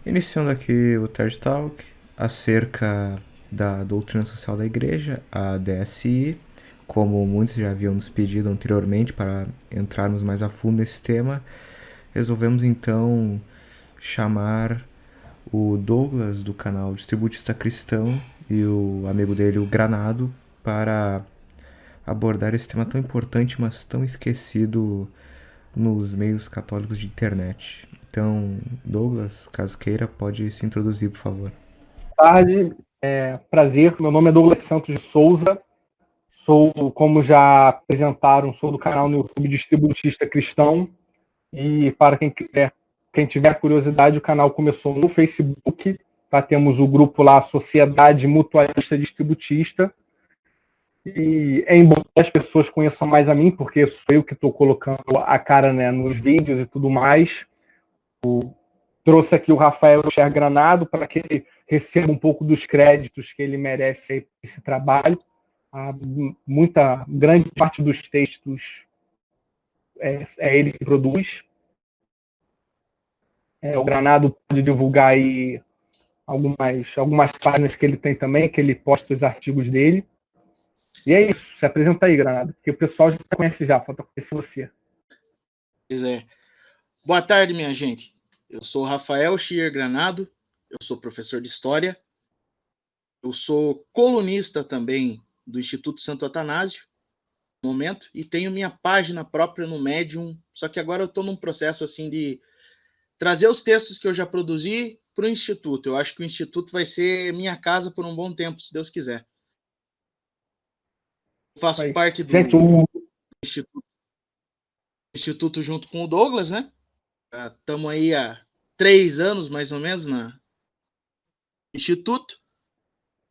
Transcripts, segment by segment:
Iniciando aqui o TED Talk acerca da doutrina social da igreja, a DSI. Como muitos já haviam nos pedido anteriormente para entrarmos mais a fundo nesse tema, resolvemos então chamar o Douglas do canal Distributista Cristão e o amigo dele, o Granado, para abordar esse tema tão importante, mas tão esquecido nos meios católicos de internet. Então, Douglas, caso queira, pode se introduzir, por favor. Boa tarde, prazer. Meu nome é Douglas Santos de Souza. Sou, como já apresentaram, sou do canal no YouTube Distributista Cristão. E para quem tiver curiosidade, o canal começou no Facebook. Tá? Temos o grupo lá, Sociedade Mutualista Distributista. E é embora as pessoas conheçam mais a mim, porque sou eu que estou colocando a cara, né, nos vídeos e tudo mais. Trouxe aqui o Rafael Cher Granado para que ele receba um pouco dos créditos que ele merece por esse trabalho. Grande parte dos textos é ele que produz. O Granado pode divulgar aí algumas páginas que ele tem também, que ele posta os artigos dele. E é isso, se apresenta aí, Granado, porque o pessoal já conhece já, falta conhecer você. Pois é. Boa tarde, minha gente. Eu sou Rafael Schier Granado, eu sou professor de História, eu sou colunista também do Instituto Santo Atanásio, no momento, e tenho minha página própria no Medium, só que agora eu estou num processo assim de trazer os textos que eu já produzi para o Instituto. Eu acho que o Instituto vai ser minha casa por um bom tempo, se Deus quiser. Eu faço Aí. parte do Gente, Instituto junto com o Douglas, né? Estamos aí há 3 anos, mais ou menos, no Instituto.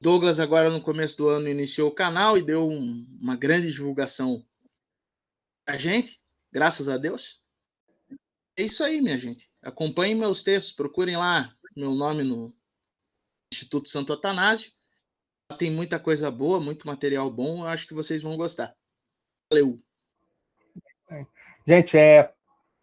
Douglas, agora no começo do ano, iniciou o canal e deu uma grande divulgação a gente, graças a Deus. É isso aí, minha gente. Acompanhem meus textos, procurem lá meu nome no Instituto Santo Atanásio. Tem muita coisa boa, muito material bom, eu acho que vocês vão gostar. Valeu! gente,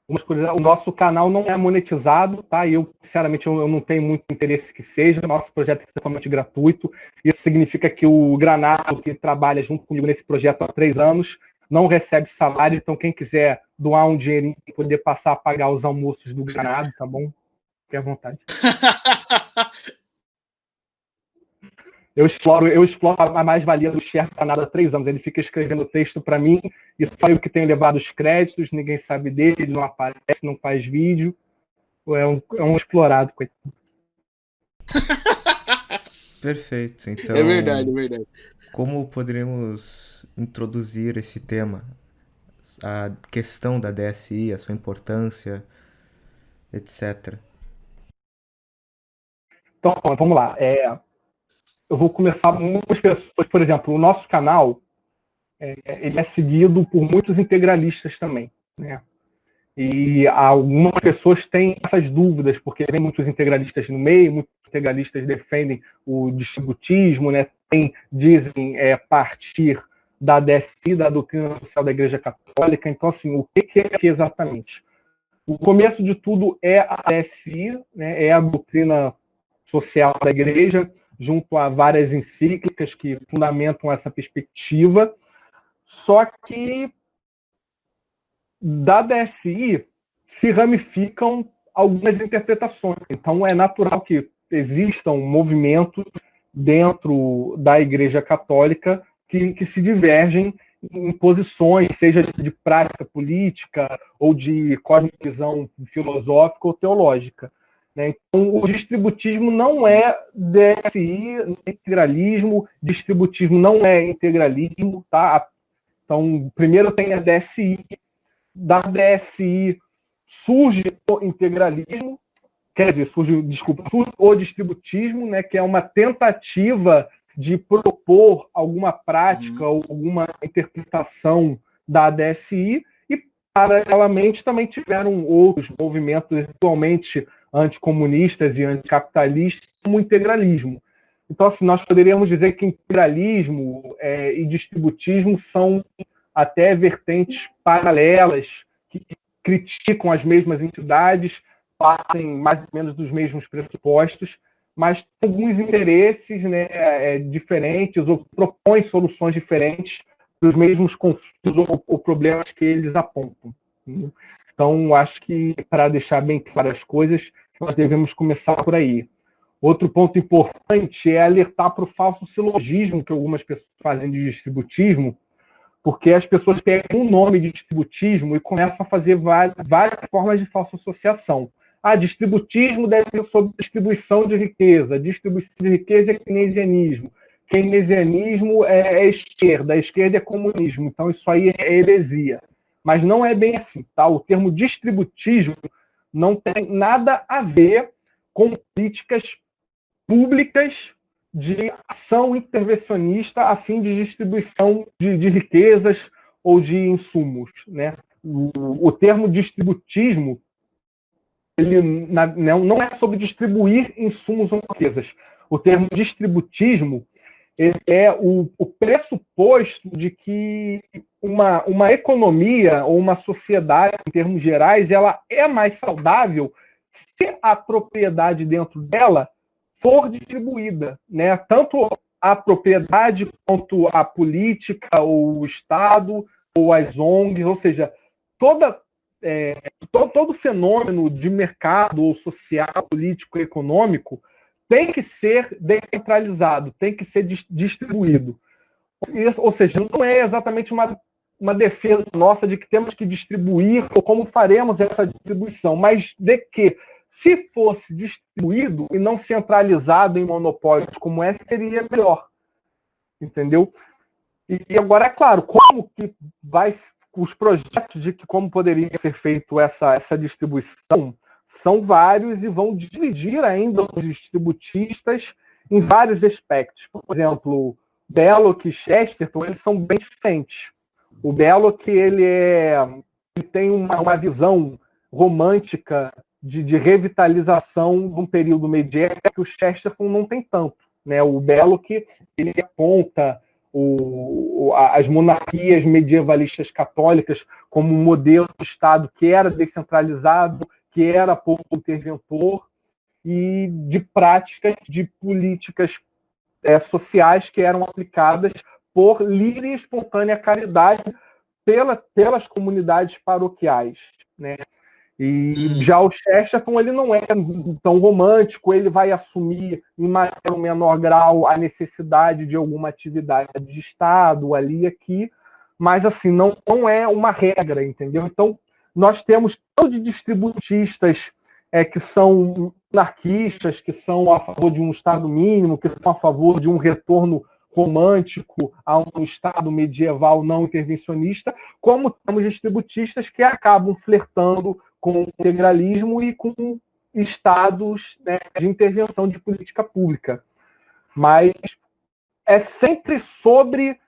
o nosso canal não é monetizado, tá? E eu, sinceramente, eu não tenho muito interesse que seja. Nosso projeto é totalmente gratuito. Isso significa que o Granado, que trabalha junto comigo nesse projeto há 3 anos, não recebe salário. Então, quem quiser doar um dinheirinho para poder passar a pagar os almoços do Granado, tá bom? Fique à vontade. Eu exploro a mais-valia do Cher Granado há 3 anos. Ele fica escrevendo texto para mim e só eu que tenho levado os créditos, ninguém sabe dele, ele não aparece, não faz vídeo. É um explorado, coitado. Perfeito. Então, É verdade, é verdade. como poderemos introduzir esse tema? A questão da DSI, a sua importância, etc. Então, vamos lá. Eu vou começar muitas pessoas, por exemplo, o nosso canal ele é seguido por muitos integralistas também, né? E algumas pessoas têm essas dúvidas, porque tem muitos integralistas no meio, muitos integralistas defendem o distributismo, né? Dizem partir da DSI, da doutrina social da Igreja Católica. Então, assim, o que é exatamente? O começo de tudo é a DSI, né? É a doutrina social da Igreja, junto a várias encíclicas que fundamentam essa perspectiva. Só que da DSI se ramificam algumas interpretações. Então, é natural que existam movimentos dentro da Igreja Católica que se divergem em posições, seja de prática política ou de cosmovisão filosófica ou teológica. Então, o distributismo não é DSI, integralismo, distributismo não é integralismo, tá? Então, primeiro tem a DSI, da DSI surge o integralismo, quer dizer, surge o distributismo, né, que é uma tentativa de propor alguma prática ou alguma interpretação da DSI, e paralelamente também tiveram outros movimentos atualmente anticomunistas e anticapitalistas, como o integralismo. Então, assim, nós poderíamos dizer que integralismo e distributismo são até vertentes paralelas que criticam as mesmas entidades, partem mais ou menos dos mesmos pressupostos, mas tem alguns interesses, né, diferentes ou propõem soluções diferentes para os mesmos conflitos ou problemas que eles apontam. Então, acho que, para deixar bem claras as coisas, nós devemos começar por aí. Outro ponto importante é alertar para o falso silogismo que algumas pessoas fazem de distributismo, porque as pessoas pegam o nome de distributismo e começam a fazer várias formas de falsa associação. Distributismo deve ser sobre distribuição de riqueza. Distribuição de riqueza é keynesianismo. Keynesianismo é esquerda. A esquerda é comunismo. Então, isso aí é heresia. Mas não é bem assim. Tá? O termo distributismo não tem nada a ver com políticas públicas de ação intervencionista a fim de distribuição de riquezas ou de insumos. Né? O termo distributismo ele não é sobre distribuir insumos ou riquezas. O termo distributismo é o pressuposto de que uma economia ou uma sociedade, em termos gerais, ela é mais saudável se a propriedade dentro dela for distribuída, né? Tanto a propriedade quanto a política, ou o Estado, ou as ONGs, ou seja, todo fenômeno de mercado ou social, político, econômico tem que ser descentralizado, tem que ser distribuído. Ou seja, não é exatamente uma defesa nossa de que temos que distribuir ou como faremos essa distribuição, mas de que, se fosse distribuído e não centralizado em monopólios como é, seria melhor. Entendeu? E agora, é claro, como que os projetos de como poderia ser feito essa distribuição são vários e vão dividir ainda os distributistas em vários aspectos. Por exemplo, Belloc e Chesterton, eles são bem diferentes. O Belloc ele tem uma visão romântica de revitalização de um período medieval que o Chesterton não tem tanto. Né? O Belloc ele aponta as monarquias medievalistas católicas como um modelo de Estado que era descentralizado, que era pouco interventor, e de práticas de políticas sociais que eram aplicadas por livre e espontânea caridade pelas comunidades paroquiais. Né? E já o Chesterton ele não é tão romântico, ele vai assumir em maior ou menor grau a necessidade de alguma atividade de Estado ali e aqui, mas assim, não é uma regra, entendeu? Então, nós temos tanto de distributistas que são anarquistas, que são a favor de um Estado mínimo, que são a favor de um retorno romântico a um Estado medieval não intervencionista, como temos distributistas que acabam flertando com o integralismo e com estados, né, de intervenção de política pública. Mas é sempre sobre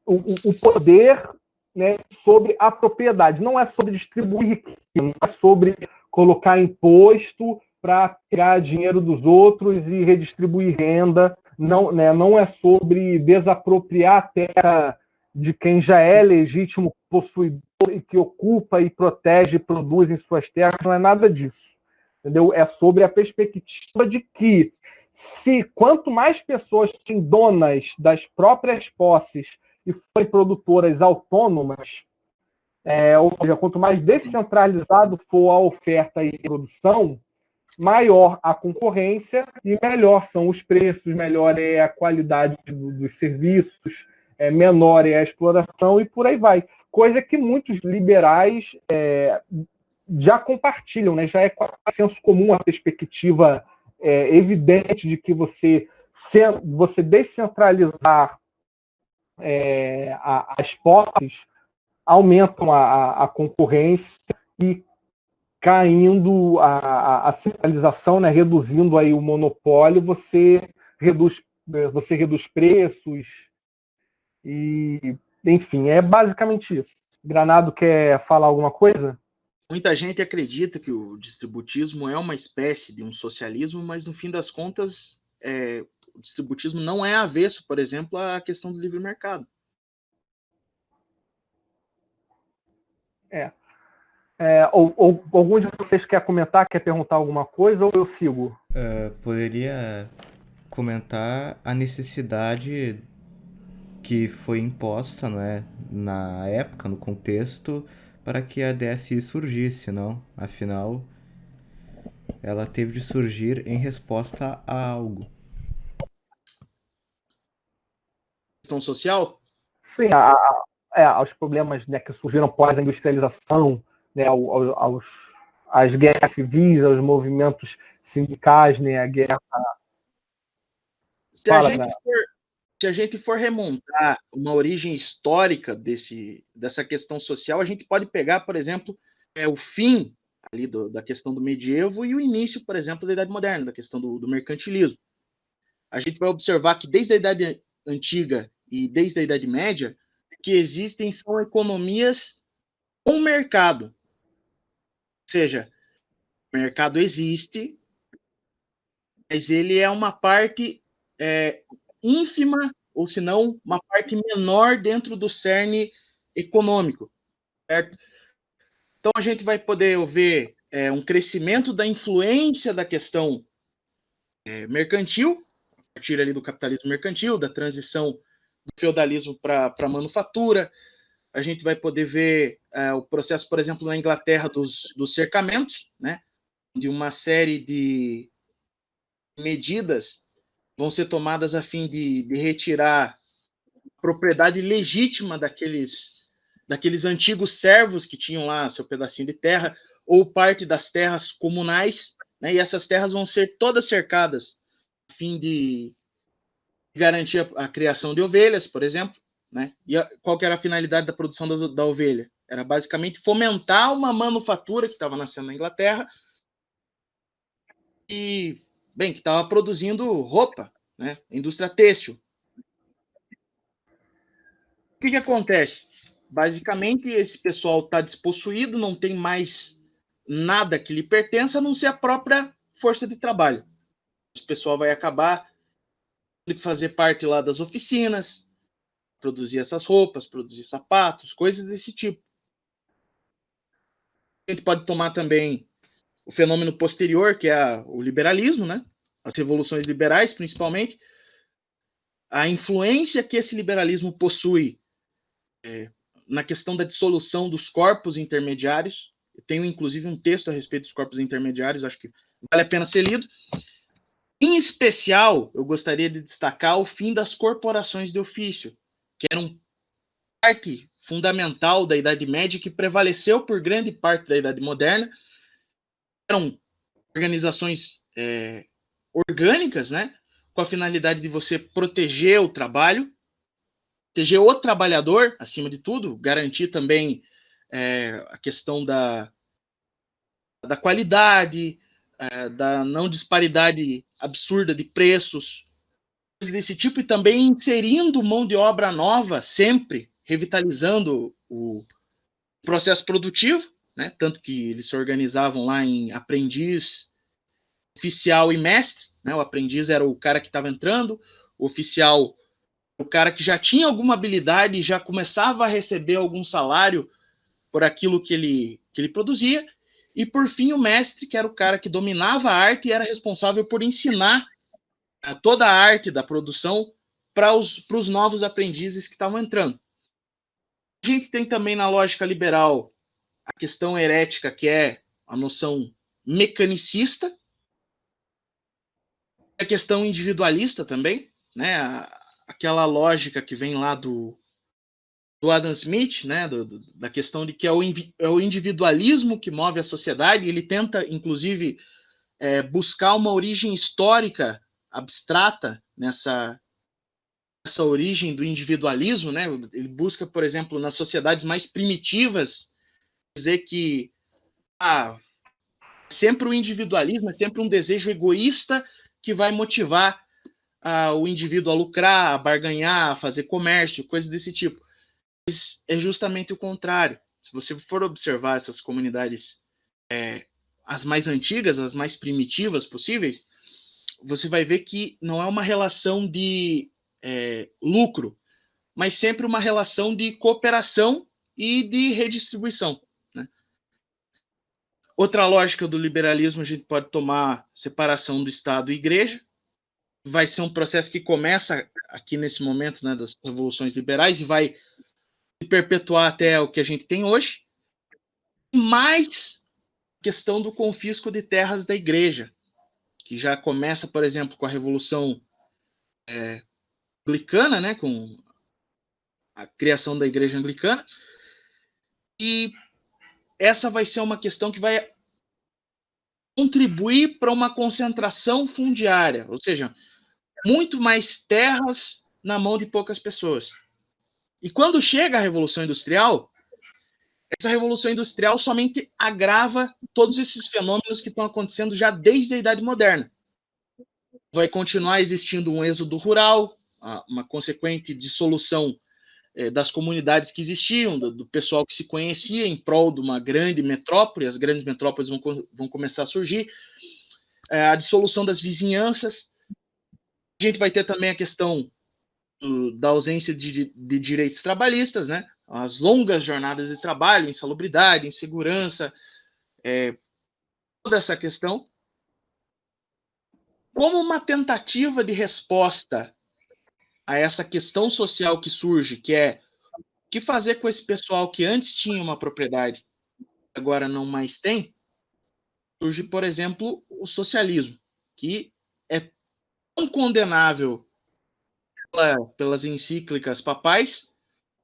o poder, né, sobre a propriedade. Não é sobre distribuir riqueza, não é sobre colocar imposto para pegar dinheiro dos outros e redistribuir renda. Não, né, não é sobre desapropriar a terra de quem já é legítimo possuidor e que ocupa e protege e produz em suas terras, não é nada disso. Entendeu? É sobre a perspectiva de que quanto mais pessoas são donas das próprias posses e forem produtoras autônomas, ou seja, quanto mais descentralizado for a oferta e a produção, maior a concorrência e melhor são os preços, melhor é a qualidade dos serviços, menor é a exploração e por aí vai. Coisa que muitos liberais já compartilham, né? Já é senso comum a perspectiva evidente de que você descentralizar as posses aumentam a concorrência e caindo a centralização, né, reduzindo aí o monopólio, você reduz preços e, enfim, é basicamente isso. Granado quer falar alguma coisa? Muita gente acredita que o distributismo é uma espécie de um socialismo, mas no fim das contas, o distributismo não é avesso, por exemplo, à questão do livre mercado. Ou algum de vocês quer comentar, quer perguntar alguma coisa, ou eu sigo? Poderia comentar a necessidade que foi imposta, não é, na época, no contexto, para que a DSI surgisse, não? Afinal, ela teve de surgir em resposta a algo. Questão social? Sim, aos problemas, né, que surgiram após a industrialização, né, às guerras civis, aos movimentos sindicais, né, a guerra. Se a gente for, se a gente for remontar uma origem histórica dessa questão social, a gente pode pegar, por exemplo, o fim ali da questão do medievo e o início, por exemplo, da Idade Moderna, da questão do mercantilismo. A gente vai observar que desde a Idade Antiga e desde a Idade Média, que existem são economias com mercado. Ou seja, o mercado existe, mas ele é uma parte ínfima, ou se não, uma parte menor dentro do cerne econômico, certo? Então a gente vai poder ver um crescimento da influência da questão mercantil, a partir ali do capitalismo mercantil, da transição do feudalismo para a manufatura. A gente vai poder ver o processo, por exemplo, na Inglaterra dos cercamentos, né? De uma série de medidas vão ser tomadas a fim de retirar a propriedade legítima daqueles antigos servos que tinham lá seu pedacinho de terra ou parte das terras comunais, né? E essas terras vão ser todas cercadas a fim de garantir a criação de ovelhas, por exemplo, né? E qual que era a finalidade da produção da ovelha? Era basicamente fomentar uma manufatura que estava nascendo na Inglaterra e, bem, que estava produzindo roupa, né? Indústria têxtil. O que acontece? Basicamente, esse pessoal está despossuído, não tem mais nada que lhe pertença, a não ser a própria força de trabalho. Esse pessoal vai acabar tendo que fazer parte lá das oficinas, produzir essas roupas, produzir sapatos, coisas desse tipo. A gente pode tomar também o fenômeno posterior, que é o liberalismo, né? As revoluções liberais, principalmente. A influência que esse liberalismo possui na questão da dissolução dos corpos intermediários. Eu tenho, inclusive, um texto a respeito dos corpos intermediários, acho que vale a pena ser lido. Em especial, eu gostaria de destacar o fim das corporações de ofício, que eram parte fundamental da Idade Média, que prevaleceu por grande parte da Idade Moderna. Eram organizações orgânicas, né, com a finalidade de você proteger o trabalho, proteger o trabalhador, acima de tudo, garantir também a questão da qualidade, da não disparidade absurda de preços, desse tipo, e também inserindo mão de obra nova, sempre revitalizando o processo produtivo, né? Tanto que eles se organizavam lá em aprendiz, oficial e mestre, né? O aprendiz era o cara que estava entrando, o oficial o cara que já tinha alguma habilidade e já começava a receber algum salário por aquilo que ele produzia, e por fim o mestre, que era o cara que dominava a arte e era responsável por ensinar toda a arte da produção para os novos aprendizes que estavam entrando. A gente tem também na lógica liberal a questão herética, que é a noção mecanicista, a questão individualista também, né? Aquela lógica que vem lá do Adam Smith, né? Da questão de que é o individualismo que move a sociedade. Ele tenta, inclusive, buscar uma origem histórica abstrata nessa origem do individualismo, né? Ele busca, por exemplo, nas sociedades mais primitivas, dizer que sempre o individualismo é sempre um desejo egoísta que vai motivar o indivíduo a lucrar, a barganhar, a fazer comércio, coisas desse tipo. Mas é justamente o contrário. Se você for observar essas comunidades, as mais antigas, as mais primitivas possíveis, você vai ver que não é uma relação de lucro, mas sempre uma relação de cooperação e de redistribuição, né? Outra lógica do liberalismo, a gente pode tomar separação do Estado e Igreja. Vai ser um processo que começa aqui nesse momento, né, das revoluções liberais e vai se perpetuar até o que a gente tem hoje. Mais questão do confisco de terras da Igreja, que já começa, por exemplo, com a Revolução Anglicana, né, com a criação da Igreja Anglicana. E essa vai ser uma questão que vai contribuir para uma concentração fundiária, ou seja, muito mais terras na mão de poucas pessoas. E quando chega a Revolução Industrial, essa Revolução Industrial somente agrava todos esses fenômenos que estão acontecendo já desde a Idade Moderna. Vai continuar existindo um êxodo rural, uma consequente dissolução das comunidades que existiam, do pessoal que se conhecia em prol de uma grande metrópole. As grandes metrópoles vão começar a surgir, a dissolução das vizinhanças. A gente vai ter também a questão da ausência de direitos trabalhistas, né? As longas jornadas de trabalho, insalubridade, insegurança, toda essa questão, como uma tentativa de resposta a essa questão social que surge, que é o que fazer com esse pessoal que antes tinha uma propriedade, agora não mais tem. Surge, por exemplo, o socialismo, que é tão condenável pelas encíclicas papais,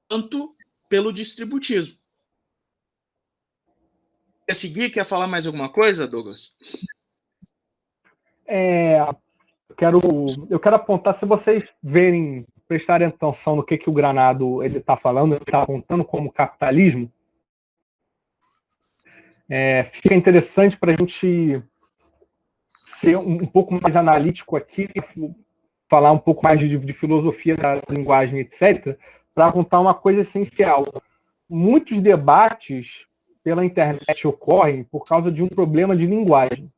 quanto pelo distributismo. Quer seguir? Quer falar mais alguma coisa, Douglas? Eu quero apontar, se vocês prestarem atenção no que o Granado está falando, ele está apontando como capitalismo, fica interessante para a gente ser um pouco mais analítico aqui, falar um pouco mais de filosofia da linguagem, etc., para apontar uma coisa essencial. Muitos debates pela internet ocorrem por causa de um problema de linguagem.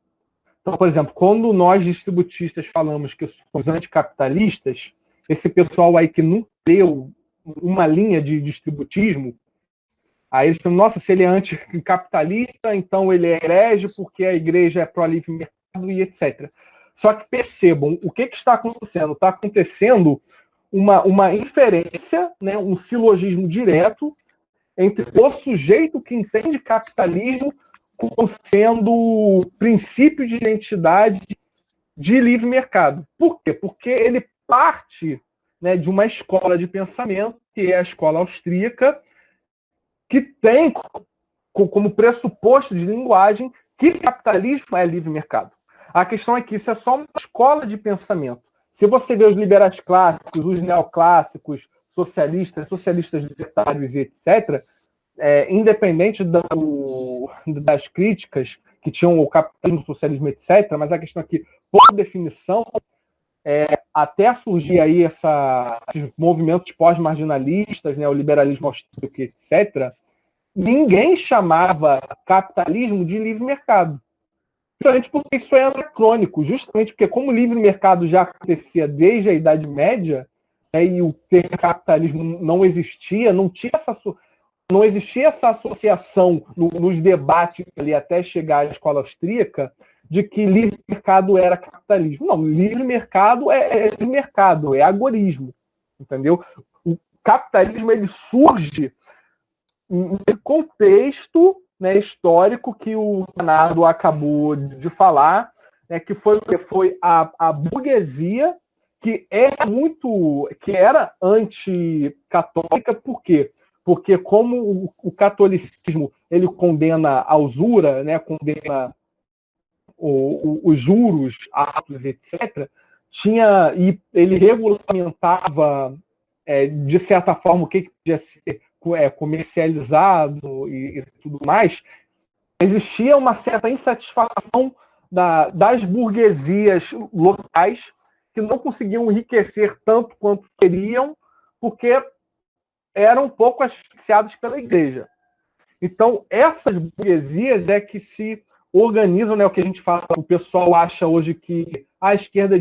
Então, por exemplo, quando nós distributistas falamos que somos anticapitalistas, esse pessoal aí que nunca leu uma linha de distributismo, aí eles falam, nossa, se ele é anticapitalista, então ele é herege porque a igreja é pró-livre mercado e etc. Só que percebam, o que está acontecendo? Está acontecendo uma inferência, né, um silogismo direto entre o sujeito que entende capitalismo como sendo princípio de identidade de livre mercado. Por quê? Porque ele parte, né, de uma escola de pensamento, que é a escola austríaca, que tem como pressuposto de linguagem que capitalismo é livre mercado. A questão é que isso é só uma escola de pensamento. Se você vê os liberais clássicos, os neoclássicos, socialistas libertários e etc., independente das críticas que tinham o capitalismo, o socialismo, etc., mas a questão é que, por definição, até surgir aí esses movimentos pós-marginalistas, né, o liberalismo austríaco, etc., ninguém chamava capitalismo de livre mercado. Justamente porque isso é anacrônico, justamente porque como o livre mercado já acontecia desde a Idade Média, e o termo capitalismo não existia, não existia essa associação nos debates ali até chegar à escola austríaca de que livre mercado era capitalismo. Não, livre mercado é livre mercado, é agorismo, entendeu? O capitalismo ele surge no contexto, né, histórico que o Leonardo acabou de falar, né, que foi a burguesia que era anticatólica. Por quê? Porque como o catolicismo ele condena a usura, né, condena os juros altos, etc., e ele regulamentava, de certa forma, o que podia ser comercializado e tudo mais, existia uma certa insatisfação das burguesias locais que não conseguiam enriquecer tanto quanto queriam, porque eram um pouco asfixiados pela igreja. Então, essas burguesias é que se organizam, né, o que a gente fala, o pessoal acha hoje que a esquerda é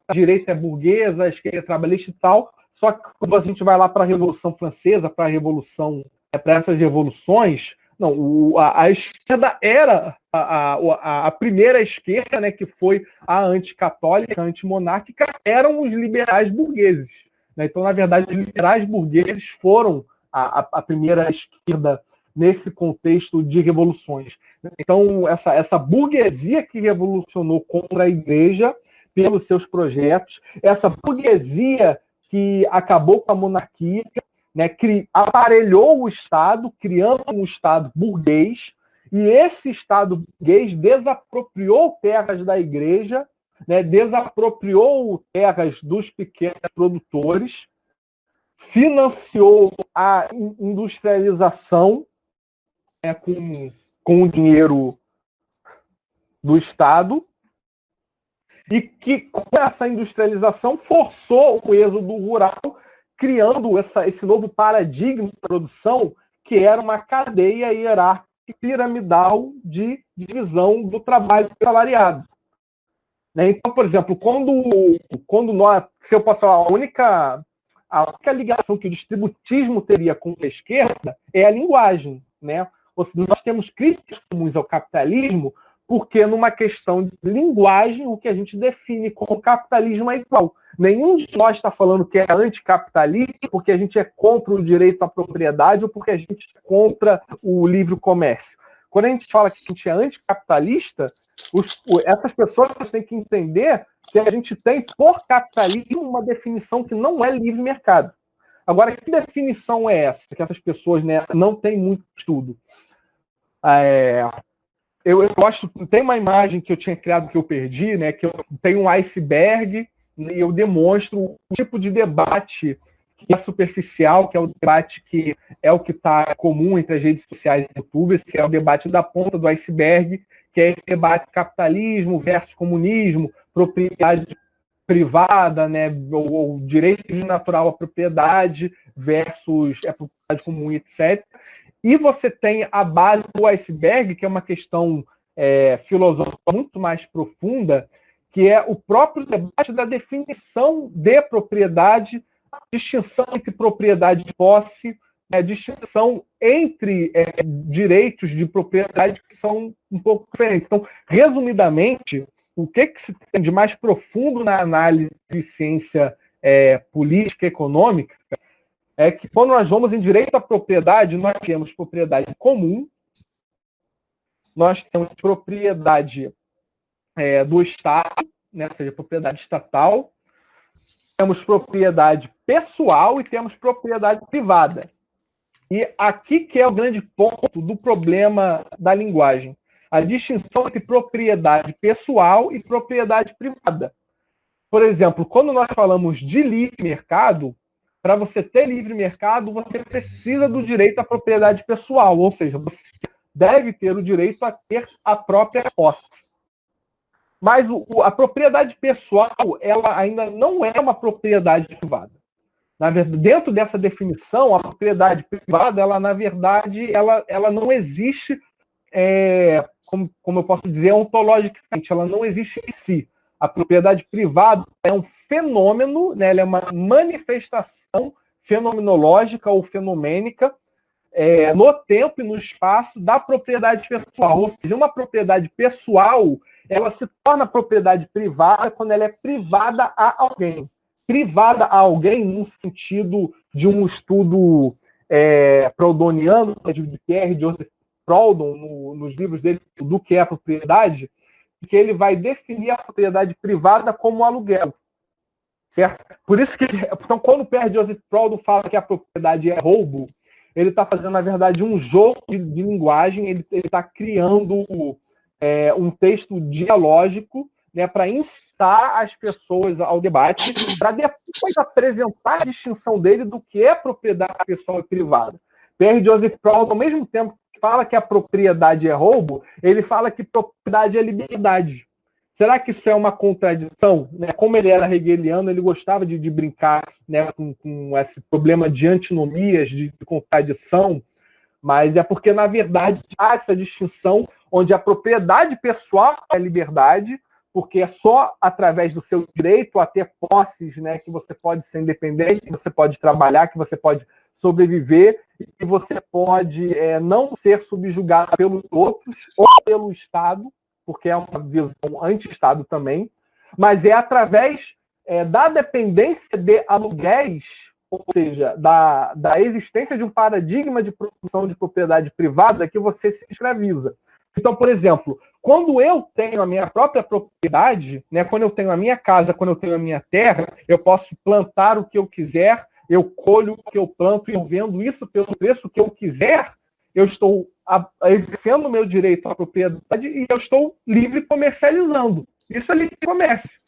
a direita é burguesa, a esquerda é trabalhista e tal, só que quando a gente vai lá para a Revolução Francesa, para essas revoluções, Não, a esquerda era a primeira esquerda, né, que foi a anticatólica, a antimonárquica, eram os liberais burgueses. Né? Então, na verdade, os liberais burgueses foram a primeira esquerda nesse contexto de revoluções. Então, essa burguesia que revolucionou contra a igreja pelos seus projetos, essa burguesia que acabou com a monarquia, né, aparelhou o Estado, criando um Estado burguês, e esse Estado burguês desapropriou terras da igreja, né, desapropriou terras dos pequenos produtores, financiou a industrialização, né, com o dinheiro do Estado, e que com essa industrialização forçou o êxodo rural, criando esse novo paradigma de produção, que era uma cadeia hierárquica piramidal de divisão do trabalho salariado. Né? Então, por exemplo, quando nós, se eu posso falar, a única ligação que o distributismo teria com a esquerda é a linguagem. Né? Ou seja, nós temos críticas comuns ao capitalismo, porque numa questão de linguagem, o que a gente define como capitalismo é igual. Nenhum de nós está falando que é anticapitalista porque a gente é contra o direito à propriedade ou porque a gente é contra o livre comércio. Quando a gente fala que a gente é anticapitalista, essas pessoas têm que entender que a gente tem, por capitalismo, uma definição que não é livre mercado. Agora, que definição é essa? Que essas pessoas, né, não têm muito estudo. Eu gosto, tem uma imagem que eu tinha criado que eu perdi, né, que eu tenho um iceberg e eu demonstro o tipo de debate que é superficial, que é o debate que é o que está comum entre as redes sociais e YouTube, que é o debate da ponta do iceberg, que é esse debate capitalismo versus comunismo, propriedade privada, né, ou direito natural à propriedade versus a propriedade comum, etc. E você tem a base do iceberg, que é uma questão filosófica muito mais profunda, que é o próprio debate da definição de propriedade, a distinção entre propriedade de posse, a distinção entre direitos de propriedade que são um pouco diferentes. Então, resumidamente, o que se tem de mais profundo na análise de ciência política e econômica é que quando nós vamos em direito à propriedade, nós temos propriedade comum, nós temos propriedade do Estado, né, ou seja, propriedade estatal, temos propriedade pessoal e temos propriedade privada. E aqui que é o grande ponto do problema da linguagem. A distinção entre propriedade pessoal e propriedade privada. Por exemplo, quando nós falamos de livre mercado, para você ter livre mercado, você precisa do direito à propriedade pessoal, ou seja, você deve ter o direito a ter a própria posse. Mas a propriedade pessoal, ela ainda não é uma propriedade privada. Na verdade, dentro dessa definição, a propriedade privada, ela na verdade, ela não existe, como eu posso dizer, ontologicamente, ela não existe em si. A propriedade privada é um fenômeno, né, ela é uma manifestação fenomenológica ou fenomênica no tempo e no espaço da propriedade pessoal. Ou seja, uma propriedade pessoal, ela se torna propriedade privada quando ela é privada a alguém. Privada a alguém no sentido de um estudo proudhoniano, de Pierre Joseph Proudhon, nos livros dele, do que é a propriedade, que ele vai definir a propriedade privada como aluguel. Certo? Por isso que, então, quando o Pierre Joseph Proudhon fala que a propriedade é roubo, ele está fazendo, na verdade, um jogo de linguagem, ele está criando um texto dialógico, né, para instar as pessoas ao debate, para depois apresentar a distinção dele do que é propriedade pessoal e privada. Pierre Joseph Proudhon, ao mesmo tempo que fala que a propriedade é roubo, ele fala que propriedade é liberdade. Será que isso é uma contradição? Né? Como ele era hegeliano, ele gostava de brincar, né, com esse problema de antinomias, de contradição, mas é porque, na verdade, há essa distinção onde a propriedade pessoal é liberdade, porque é só através do seu direito a ter posses, né, que você pode ser independente, que você pode trabalhar, que você pode sobreviver e que você pode não ser subjugado pelos outros ou pelo Estado, porque é uma visão anti-Estado também, mas é através da dependência de aluguéis, ou seja, da existência de um paradigma de produção de propriedade privada que você se escraviza. Então, por exemplo, quando eu tenho a minha própria propriedade, né, quando eu tenho a minha casa, quando eu tenho a minha terra, eu posso plantar o que eu quiser, eu colho o que eu planto e eu vendo isso pelo preço que eu quiser, eu estou exercendo o meu direito à propriedade e eu estou livre comercializando. Isso é livre comércio.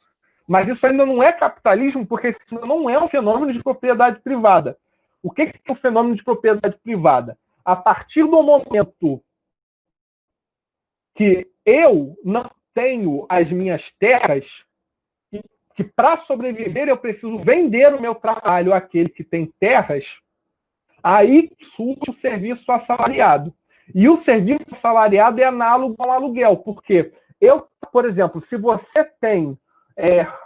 Mas isso ainda não é capitalismo, porque isso não é um fenômeno de propriedade privada. O que é um fenômeno de propriedade privada? A partir do momento que eu não tenho as minhas terras, que para sobreviver eu preciso vender o meu trabalho àquele que tem terras, aí surge o serviço assalariado. E o serviço assalariado é análogo ao aluguel, porque por exemplo, se você tem,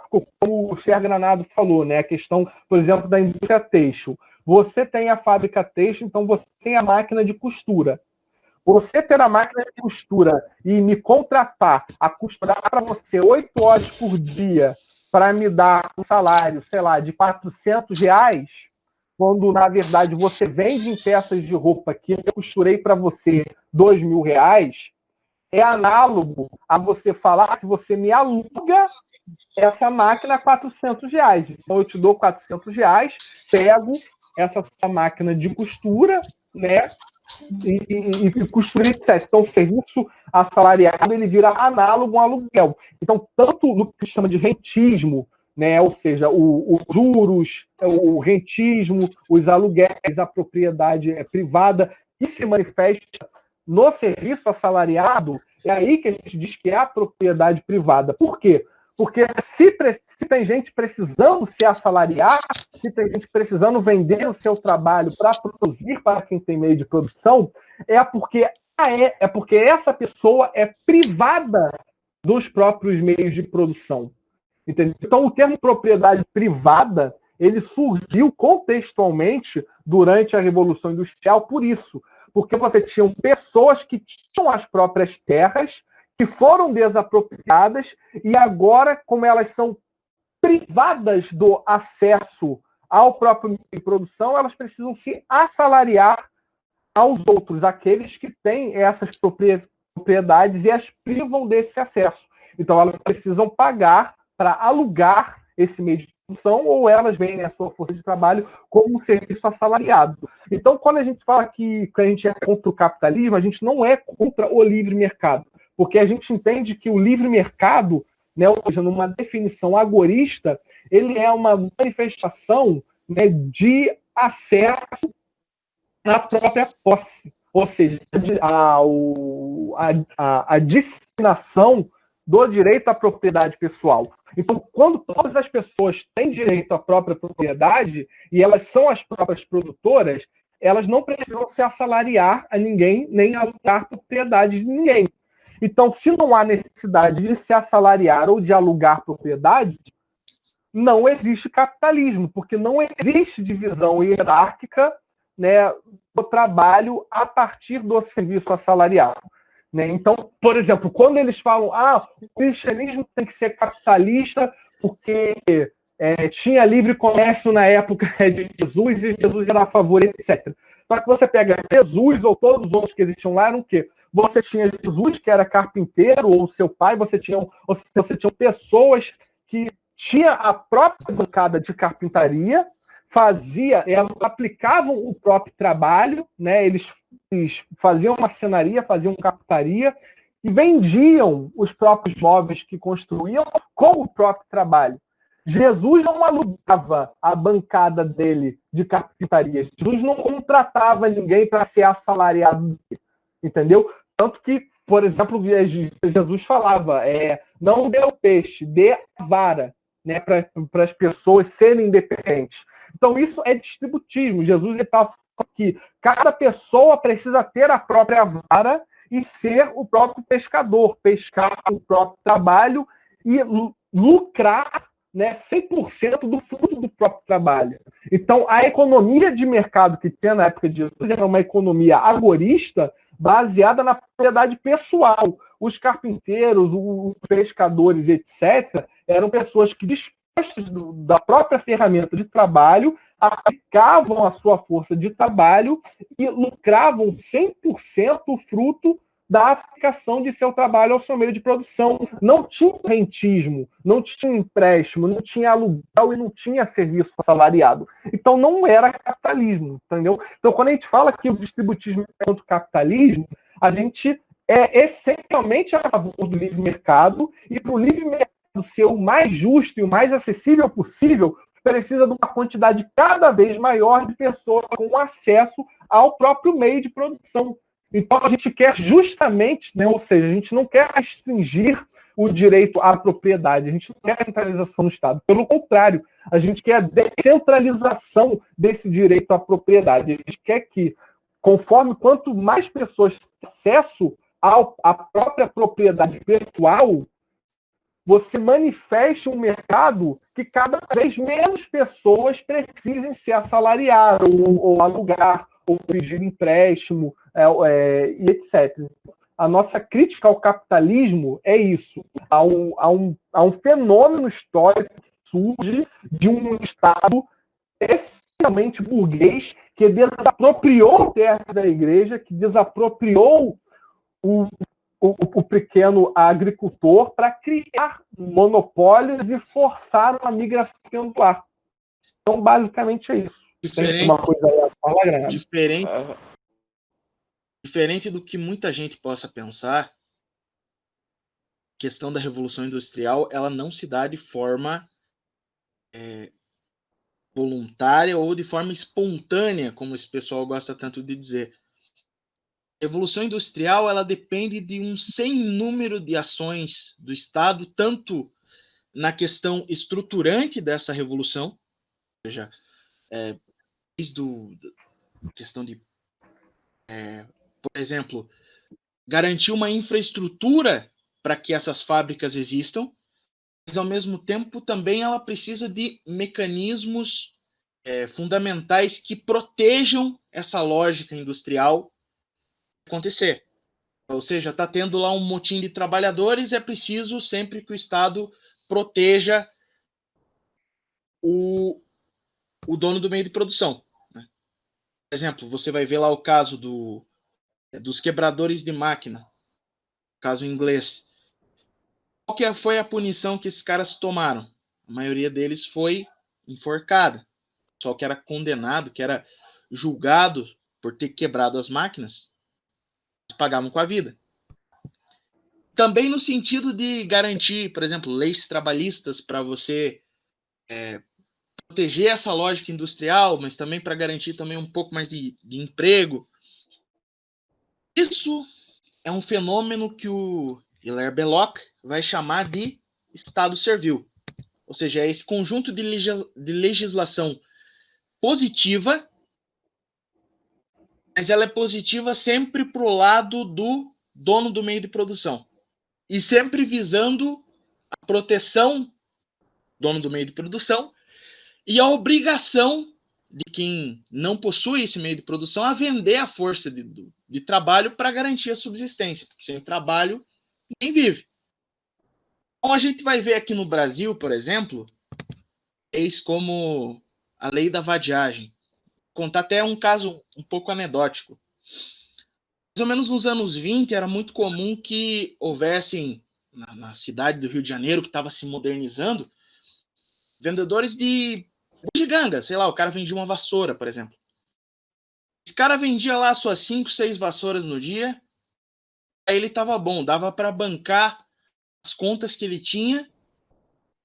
como o Cher Granado falou, né, a questão, por exemplo, da indústria têxtil, você tem a fábrica têxtil, então você tem a máquina de costura. Você ter a máquina de costura e me contratar a costurar para você 8 horas por dia para me dar um salário, sei lá, de R$400, quando, na verdade, você vende em peças de roupa que eu costurei para você R$2.000, é análogo a você falar que você me aluga essa máquina a R$400. Então, eu te dou R$400, pego essa sua máquina de costura, né, e costura, etc. Então, o serviço assalariado ele vira análogo ao aluguel. Então, tanto no que se chama de rentismo, né, ou seja, os juros, o rentismo, os aluguéis, a propriedade privada, que se manifesta no serviço assalariado, é aí que a gente diz que é a propriedade privada. Por quê? Porque se tem gente precisando se assalariar, se tem gente precisando vender o seu trabalho para produzir para quem tem meio de produção, é porque essa pessoa é privada dos próprios meios de produção. Entendeu? Então, o termo propriedade privada ele surgiu contextualmente durante a Revolução Industrial por isso. Porque você tinha pessoas que tinham as próprias terras, que foram desapropriadas, e agora, como elas são privadas do acesso ao próprio meio de produção, elas precisam se assalariar aos outros, aqueles que têm essas propriedades e as privam desse acesso. Então, elas precisam pagar para alugar esse meio de produção, ou elas vendem a sua força de trabalho como um serviço assalariado. Então, quando a gente fala que a gente é contra o capitalismo, a gente não é contra o livre mercado, porque a gente entende que o livre mercado, né, ou seja, numa definição agorista, ele é uma manifestação, né, de acesso à própria posse, ou seja, a disseminação do direito à propriedade pessoal. Então, quando todas as pessoas têm direito à própria propriedade e elas são as próprias produtoras, elas não precisam se assalariar a ninguém, nem alugar propriedade de ninguém. Então, se não há necessidade de se assalariar ou de alugar propriedade, não existe capitalismo, porque não existe divisão hierárquica, né, do trabalho a partir do serviço assalariado. Né? Então, por exemplo, quando eles falam o cristianismo tem que ser capitalista porque tinha livre comércio na época de Jesus e Jesus era a favor, etc. Só que você pega Jesus ou todos os outros que existiam lá, eram o quê? Você tinha Jesus, que era carpinteiro, ou seu pai, você tinha pessoas que tinham a própria bancada de carpintaria, elas aplicavam o próprio trabalho, né? Eles faziam marcenaria, faziam carpintaria e vendiam os próprios móveis que construíam com o próprio trabalho. Jesus não alugava a bancada dele de carpintaria. Jesus não contratava ninguém para ser assalariado, entendeu? Tanto que, por exemplo, Jesus falava, não dê o peixe, dê a vara, né, para as pessoas serem independentes. Então, isso é distributismo. Jesus está falando que cada pessoa precisa ter a própria vara e ser o próprio pescador, pescar o próprio trabalho e lucrar, né, 100% do fruto do próprio trabalho. Então, a economia de mercado que tinha na época de Jesus era uma economia agorista baseada na propriedade pessoal. Os carpinteiros, os pescadores, etc., eram pessoas que, dispostas da própria ferramenta de trabalho, aplicavam a sua força de trabalho e lucravam 100% fruto da aplicação de seu trabalho ao seu meio de produção. Não tinha rentismo, não tinha empréstimo, não tinha aluguel e não tinha serviço assalariado. Então não era capitalismo, entendeu? Então quando a gente fala que o distributismo é contra o capitalismo, a gente é essencialmente a favor do livre mercado, e para o livre mercado ser o mais justo e o mais acessível possível, precisa de uma quantidade cada vez maior de pessoas com acesso ao próprio meio de produção. Então, a gente quer justamente, né, ou seja, a gente não quer restringir o direito à propriedade, a gente não quer a centralização do Estado. Pelo contrário, a gente quer a descentralização desse direito à propriedade. A gente quer que, conforme quanto mais pessoas têm acesso à própria propriedade pessoal, você manifeste um mercado que cada vez menos pessoas precisem se assalariar ou alugar, ou pedir empréstimo, e etc. A nossa crítica ao capitalismo é isso. Há um fenômeno histórico que surge de um Estado essencialmente burguês que desapropriou o terra da igreja, que desapropriou o pequeno agricultor para criar monopólios e forçar uma migração pendular. Então, basicamente é isso. Diferente, uma coisa diferente do que muita gente possa pensar, a questão da Revolução Industrial, ela não se dá de forma voluntária ou de forma espontânea, como esse pessoal gosta tanto de dizer. A Revolução Industrial, ela depende de um sem número de ações do Estado, tanto na questão estruturante dessa revolução, ou seja, desde a questão de, por exemplo, garantir uma infraestrutura para que essas fábricas existam, mas, ao mesmo tempo, também ela precisa de mecanismos fundamentais que protejam essa lógica industrial acontecer. Ou seja, está tendo lá um motim de trabalhadores, é preciso sempre que o Estado proteja o dono do meio de produção. Né? Por exemplo, você vai ver lá o caso dos quebradores de máquina, caso inglês. Qual que foi a punição que esses caras tomaram? A maioria deles foi enforcada. Só que era condenado, que era julgado por ter quebrado as máquinas, eles pagavam com a vida. Também no sentido de garantir, por exemplo, leis trabalhistas para você proteger essa lógica industrial, mas também para garantir também um pouco mais de emprego. Isso é um fenômeno que o Hilaire Belloc vai chamar de Estado Servil. Ou seja, é esse conjunto de legislação positiva, mas ela é positiva sempre para o lado do dono do meio de produção. E sempre visando a proteção do dono do meio de produção e a obrigação de quem não possui esse meio de produção a vender a força de trabalho para garantir a subsistência, porque sem trabalho ninguém vive. Então a gente vai ver aqui no Brasil, por exemplo, leis como a lei da vadiagem. Vou contar até um caso um pouco anedótico. Mais ou menos nos anos 20, era muito comum que houvessem, na cidade do Rio de Janeiro, que estava se modernizando, vendedores de bugiganga, sei lá, o cara vendia uma vassoura, por exemplo. Esse cara vendia lá suas 5, 6 vassouras no dia, aí ele estava bom, dava para bancar as contas que ele tinha,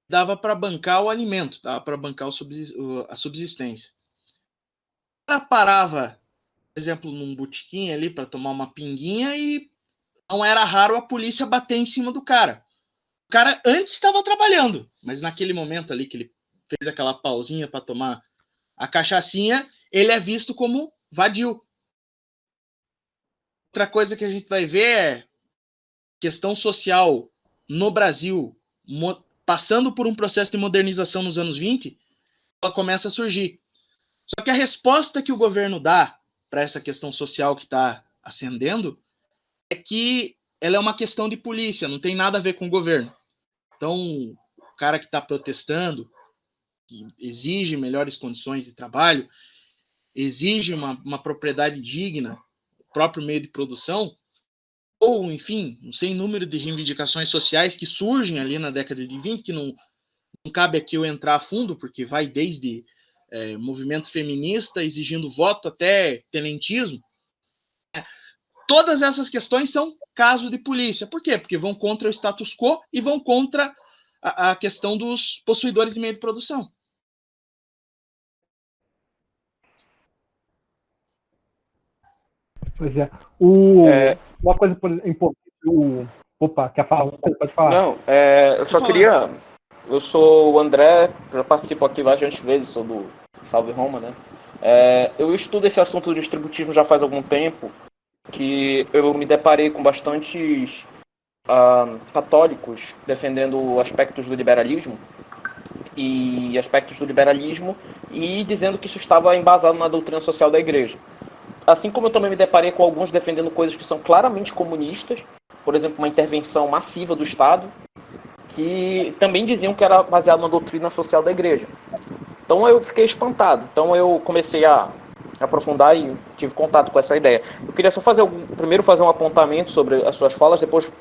dava para bancar o alimento, dava para bancar a subsistência. O cara parava, por exemplo, num botequim ali para tomar uma pinguinha e não era raro a polícia bater em cima do cara. O cara antes estava trabalhando, mas naquele momento ali que ele fez aquela pausinha para tomar a cachaçinha, ele é visto como vadio. Outra coisa que a gente vai ver é questão social no Brasil, passando por um processo de modernização nos anos 20, ela começa a surgir. Só que a resposta que o governo dá para essa questão social que está ascendendo é que ela é uma questão de polícia, não tem nada a ver com o governo. Então, o cara que está protestando, que exige melhores condições de trabalho, exige uma propriedade digna, o próprio meio de produção, ou, enfim, um sem número de reivindicações sociais que surgem ali na década de 20, que não cabe aqui eu entrar a fundo, porque vai desde movimento feminista exigindo voto até tenentismo. Todas essas questões são caso de polícia. Por quê? Porque vão contra o status quo e vão contra a questão dos possuidores de meio de produção. Pois é. Uma coisa importante, opa, quer falar? Pode falar. Não, eu só queria... Eu sou o André, já participo aqui bastante vezes, sou do Salve Roma, né? Eu estudo esse assunto do distributismo já faz algum tempo, que eu me deparei com bastantes católicos defendendo aspectos do liberalismo e dizendo que isso estava embasado na doutrina social da igreja. Assim como eu também me deparei com alguns defendendo coisas que são claramente comunistas, por exemplo, uma intervenção massiva do Estado, que também diziam que era baseado na doutrina social da igreja. Então eu fiquei espantado. Então eu comecei a aprofundar e tive contato com essa ideia. Eu queria só primeiro fazer um apontamento sobre as suas falas, depois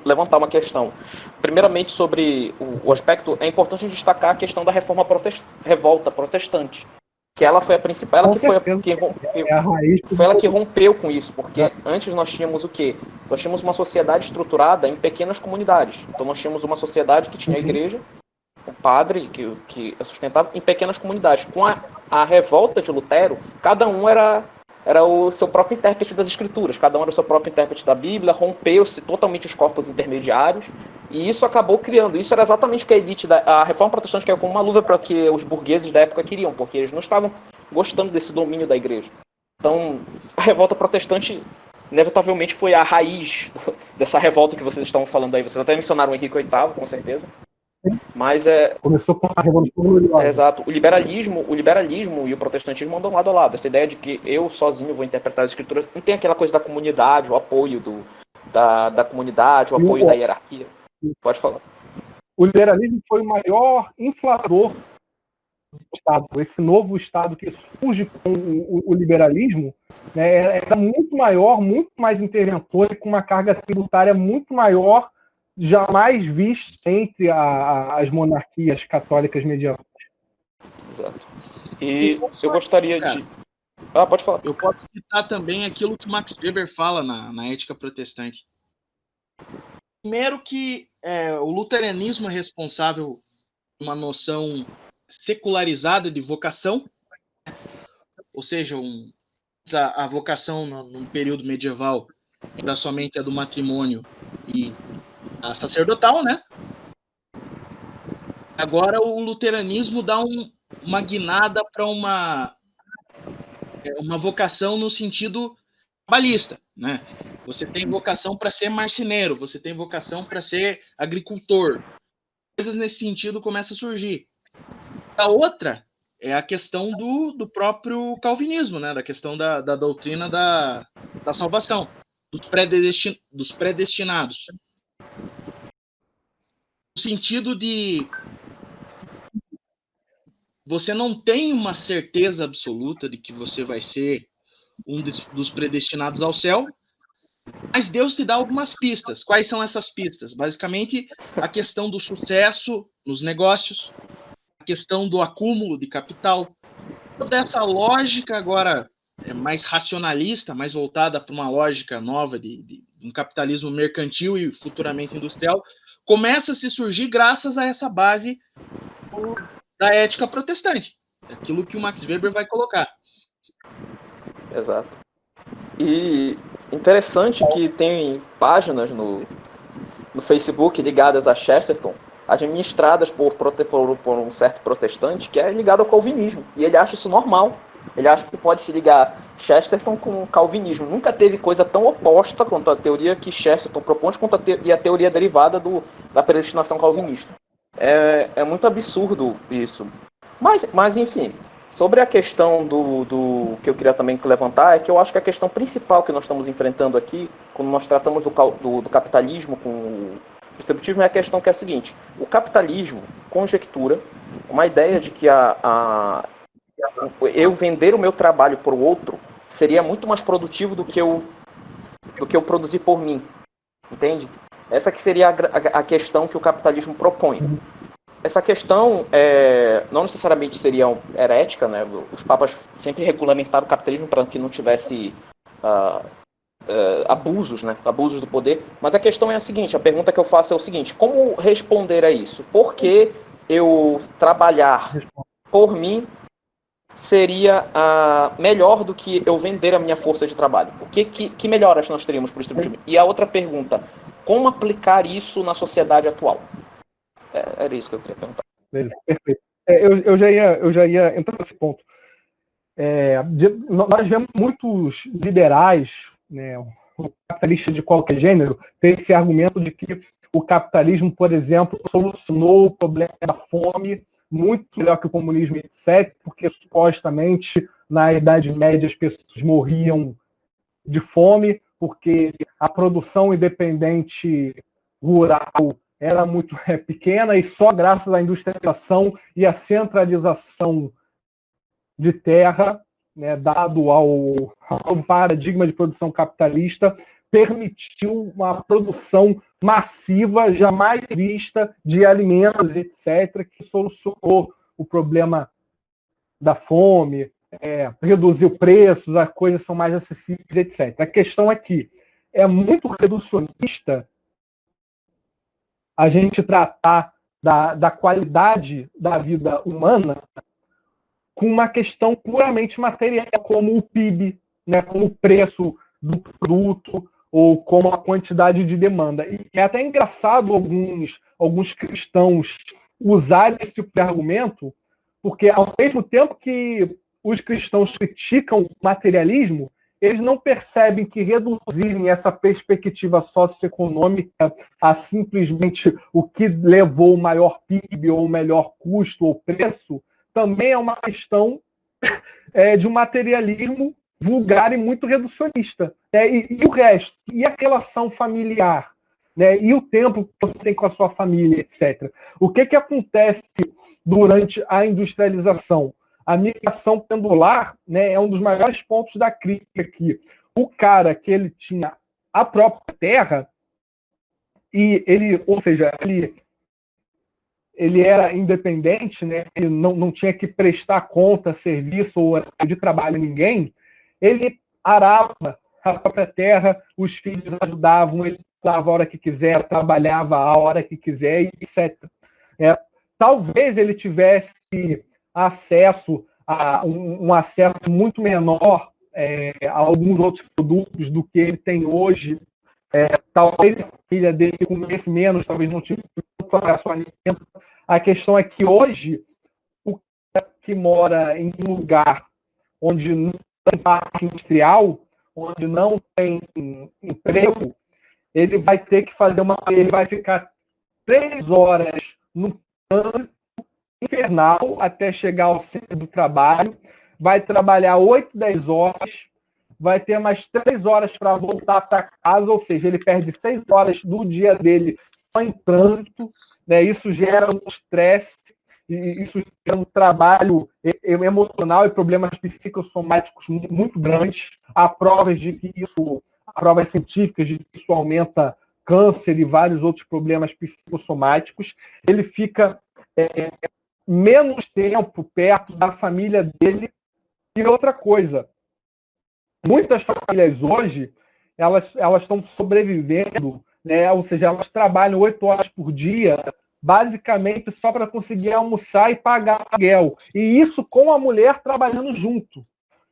levantar uma questão. Primeiramente sobre o aspecto, é importante destacar a questão da revolta protestante, que ela foi a principal, ela que rompeu com isso, porque antes nós tínhamos o quê? Nós tínhamos uma sociedade estruturada em pequenas comunidades. Então nós tínhamos uma sociedade que tinha a igreja, o padre que sustentava em pequenas comunidades. Com a revolta de Lutero, cada um era o seu próprio intérprete das escrituras, cada um era o seu próprio intérprete da Bíblia, rompeu-se totalmente os corpos intermediários, e isso acabou criando, isso era exatamente o que a reforma protestante caiu como uma luva para o que os burgueses da época queriam, porque eles não estavam gostando desse domínio da igreja. Então, a revolta protestante, inevitavelmente, foi a raiz dessa revolta que vocês estão falando aí. Vocês até mencionaram o Henrique VIII, com certeza. Mas começou com a Revolução Gloriosa. Exato. O liberalismo e o protestantismo andam lado a lado. Essa ideia de que eu sozinho vou interpretar as escrituras, não tem aquela coisa da comunidade, o apoio da comunidade, o apoio da hierarquia. Pode falar. O liberalismo foi o maior inflador do Estado. Esse novo Estado que surge com o liberalismo, né, era muito maior, muito mais interventor e com uma carga tributária muito maior, jamais visto entre as monarquias católicas medievais. Exato. E eu gostaria de... pode falar. Eu posso citar também aquilo que Max Weber fala na Ética Protestante. Primeiro que o luteranismo é responsável por uma noção secularizada de vocação, ou seja, a vocação num período medieval era somente a do matrimônio e a sacerdotal, né? Agora o luteranismo dá uma guinada para uma vocação no sentido trabalhista, né? Você tem vocação para ser marceneiro, você tem vocação para ser agricultor. Coisas nesse sentido começam a surgir. A outra é a questão do próprio calvinismo, né? Da questão da doutrina da salvação, dos predestinados. No sentido de você não tem uma certeza absoluta de que você vai ser um dos predestinados ao céu, mas Deus te dá algumas pistas. Quais são essas pistas? Basicamente, a questão do sucesso nos negócios, a questão do acúmulo de capital. Toda essa lógica agora mais racionalista, mais voltada para uma lógica nova de um capitalismo mercantil e futuramente industrial, começa a se surgir graças a essa base da ética protestante. Aquilo que o Max Weber vai colocar. Exato. E interessante que tem páginas no Facebook ligadas a Chesterton, administradas por um certo protestante que é ligado ao calvinismo. E ele acha isso normal. Ele acha que pode se ligar Chesterton com o calvinismo. Nunca teve coisa tão oposta quanto a teoria que Chesterton propõe e a teoria derivada da predestinação calvinista. É muito absurdo isso. Mas enfim, Sobre a questão do que eu queria também levantar, é que eu acho que a questão principal que nós estamos enfrentando aqui, quando nós tratamos do capitalismo com o distributivismo, é a questão que é a seguinte: o capitalismo conjectura uma ideia de que eu vender o meu trabalho para o outro seria muito mais produtivo do que eu produzir por mim, entende? Essa que seria a questão que o capitalismo propõe. Essa questão não necessariamente seria herética, né? Os papas sempre regulamentaram o capitalismo para que não tivesse abusos, né? Abusos do poder. Mas a questão é a seguinte: a pergunta que eu faço é o seguinte: como responder a isso? Por que eu trabalhar por mim seria melhor do que eu vender a minha força de trabalho? Que melhoras nós teríamos para o distributivismo? E a outra pergunta: como aplicar isso na sociedade atual? Era isso que eu queria perguntar. Beleza, perfeito. Eu já ia entrar nesse ponto. Nós vemos muitos liberais, né, o capitalista de qualquer gênero, ter esse argumento de que o capitalismo, por exemplo, solucionou o problema da fome muito melhor que o comunismo, etc., porque supostamente na Idade Média as pessoas morriam de fome, porque a produção independente rural era muito pequena e só graças à industrialização e à centralização de terra, né, dado ao paradigma de produção capitalista, permitiu uma produção massiva, jamais vista, de alimentos, etc., que solucionou o problema da fome, reduziu preços, as coisas são mais acessíveis, etc. A questão é que é muito reducionista a gente tratar da qualidade da vida humana com uma questão puramente material, como o PIB, né, como o preço do produto ou como a quantidade de demanda. E é até engraçado alguns cristãos usarem esse tipo de argumento, porque ao mesmo tempo que os cristãos criticam o materialismo, eles não percebem que reduzirem essa perspectiva socioeconômica a simplesmente o que levou o maior PIB ou o melhor custo ou preço também é uma questão de um materialismo vulgar e muito reducionista. E o resto? E a relação familiar? Né? E o tempo que você tem com a sua família, etc. O que acontece durante a industrialização? A migração pendular, né, é um dos maiores pontos da crítica aqui. O cara que ele tinha a própria terra, e ou seja, ele era independente, né? Ele não tinha que prestar conta, serviço ou de trabalho a ninguém, ele arava a própria terra, os filhos ajudavam, ele estudava a hora que quiser, trabalhava a hora que quiser, etc. Talvez ele tivesse acesso a um acesso muito menor a alguns outros produtos do que ele tem hoje. Talvez a filha dele comesse menos, talvez não tivesse acesso a alimento. A questão é que hoje, o cara que mora em um lugar onde não tem parque industrial, onde não tem emprego, ele vai ter que ele vai ficar 3 horas no trânsito infernal até chegar ao centro do trabalho, vai trabalhar 8, 10 horas, vai ter mais 3 horas para voltar para casa, ou seja, ele perde 6 horas do dia dele só em trânsito, né? Isso gera um estresse, isso gera um trabalho emocional e problemas psicossomáticos muito grandes. Há provas científicas de que isso aumenta câncer e vários outros problemas psicossomáticos. Ele fica menos tempo perto da família dele. E outra coisa, muitas famílias hoje, elas estão sobrevivendo, né? Ou seja, elas trabalham 8 horas por dia, basicamente só para conseguir almoçar e pagar aluguel. E isso com a mulher trabalhando junto.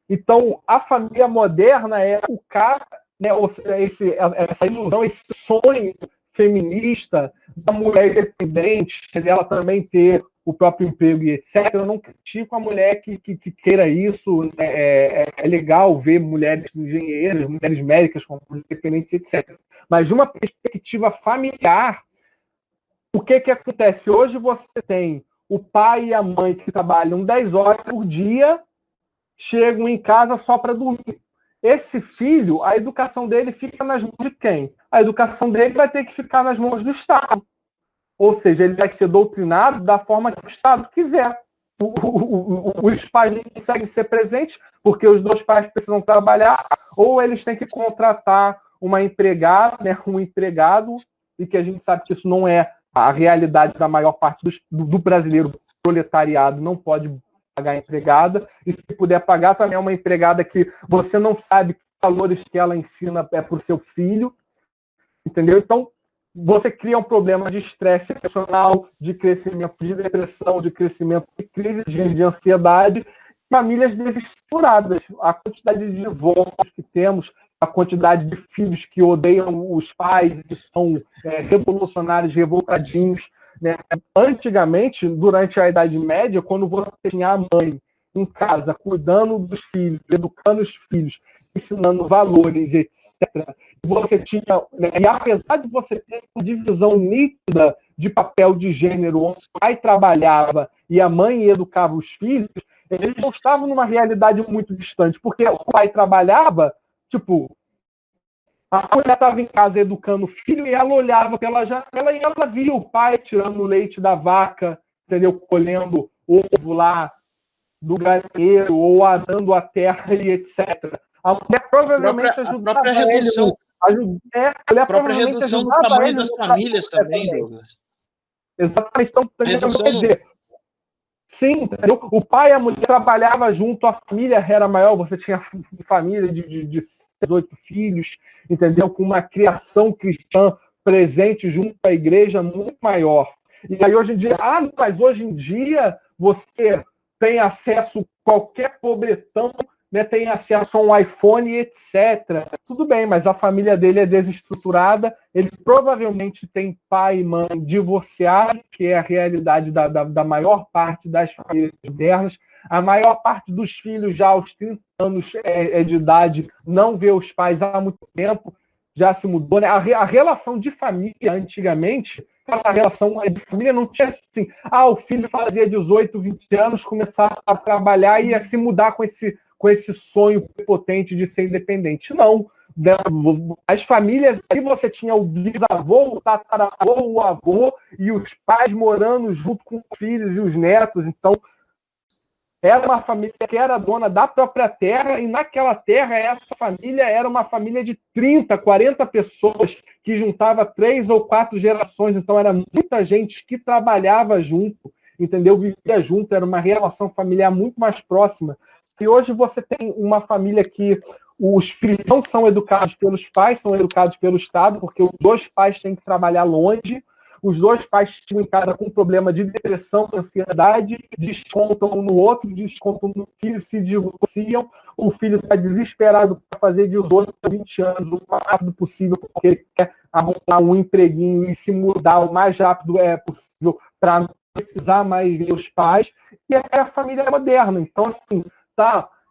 Então, a família moderna é o cara, né? Ou seja, essa ilusão, esse sonho feminista da mulher independente, dela também ter o próprio emprego e etc. Eu não critico a mulher que queira isso. É legal ver mulheres engenheiras, mulheres médicas, como independentes, etc. Mas de uma perspectiva familiar, o que acontece? Hoje você tem o pai e a mãe que trabalham 10 horas por dia chegam em casa só para dormir. Esse filho, a educação dele fica nas mãos de quem? A educação dele vai ter que ficar nas mãos do Estado. Ou seja, ele vai ser doutrinado da forma que o Estado quiser. Os pais não conseguem ser presentes porque os dois pais precisam trabalhar, ou eles têm que contratar uma empregada, né, um empregado, e que a gente sabe que isso não é a realidade da maior parte do brasileiro proletariado, não pode pagar empregada, e se puder pagar também é uma empregada que você não sabe que valores que ela ensina é para o seu filho, entendeu? Então, você cria um problema de estresse emocional, de crescimento de depressão, de crescimento de crise, de ansiedade, famílias desestruturadas. A quantidade de divórcios que temos, a quantidade de filhos que odeiam os pais e são revolucionários, revoltadinhos. Né? Antigamente, durante a Idade Média, quando você tinha a mãe em casa, cuidando dos filhos, educando os filhos, ensinando valores, etc., você tinha, né, e apesar de você ter uma divisão nítida de papel de gênero, onde o pai trabalhava e a mãe educava os filhos, eles não estavam numa realidade muito distante, porque o pai trabalhava, tipo, a mulher estava em casa educando o filho e ela olhava pela janela e ela via o pai tirando o leite da vaca, entendeu? Colhendo ovo lá do galinheiro ou arando a terra e etc. A mulher provavelmente ajudava ele. A própria redução do tamanho das famílias também, Douglas. Exatamente. Então, quer dizer, sim, entendeu? O pai e a mulher trabalhavam junto, a família era maior, você tinha família de 8 filhos, entendeu? Com uma criação cristã presente junto à igreja muito maior. E aí hoje em dia, mas hoje em dia você tem acesso a qualquer pobretão, né, tem acesso a um iPhone, etc. Tudo bem, mas a família dele é desestruturada, ele provavelmente tem pai e mãe divorciados, que é a realidade da maior parte das famílias modernas. A maior parte dos filhos já aos 30 anos de idade não vê os pais há muito tempo, já se mudou. Né? A relação de família antigamente, a relação de família não tinha assim, o filho fazia 18, 20 anos, começava a trabalhar e ia se mudar com esse sonho potente de ser independente. Não. As famílias, aí você tinha o bisavô, o tataravô, o avô e os pais morando junto com os filhos e os netos. Então, era uma família que era dona da própria terra, e naquela terra, essa família era uma família de 30, 40 pessoas, que juntava 3 ou 4 gerações. Então, era muita gente que trabalhava junto, entendeu? Vivia junto, era uma relação familiar muito mais próxima. E hoje você tem uma família que os filhos não são educados pelos pais, são educados pelo Estado, porque os dois pais têm que trabalhar longe. Os dois pais chegam em casa com problema de depressão, ansiedade, descontam um no outro, descontam no filho, se divorciam. O filho está desesperado para fazer 18 ou 20 anos o mais rápido possível, porque ele quer arrumar um empreguinho e se mudar o mais rápido possível para não precisar mais ver os pais. E é a família moderna. Então, assim,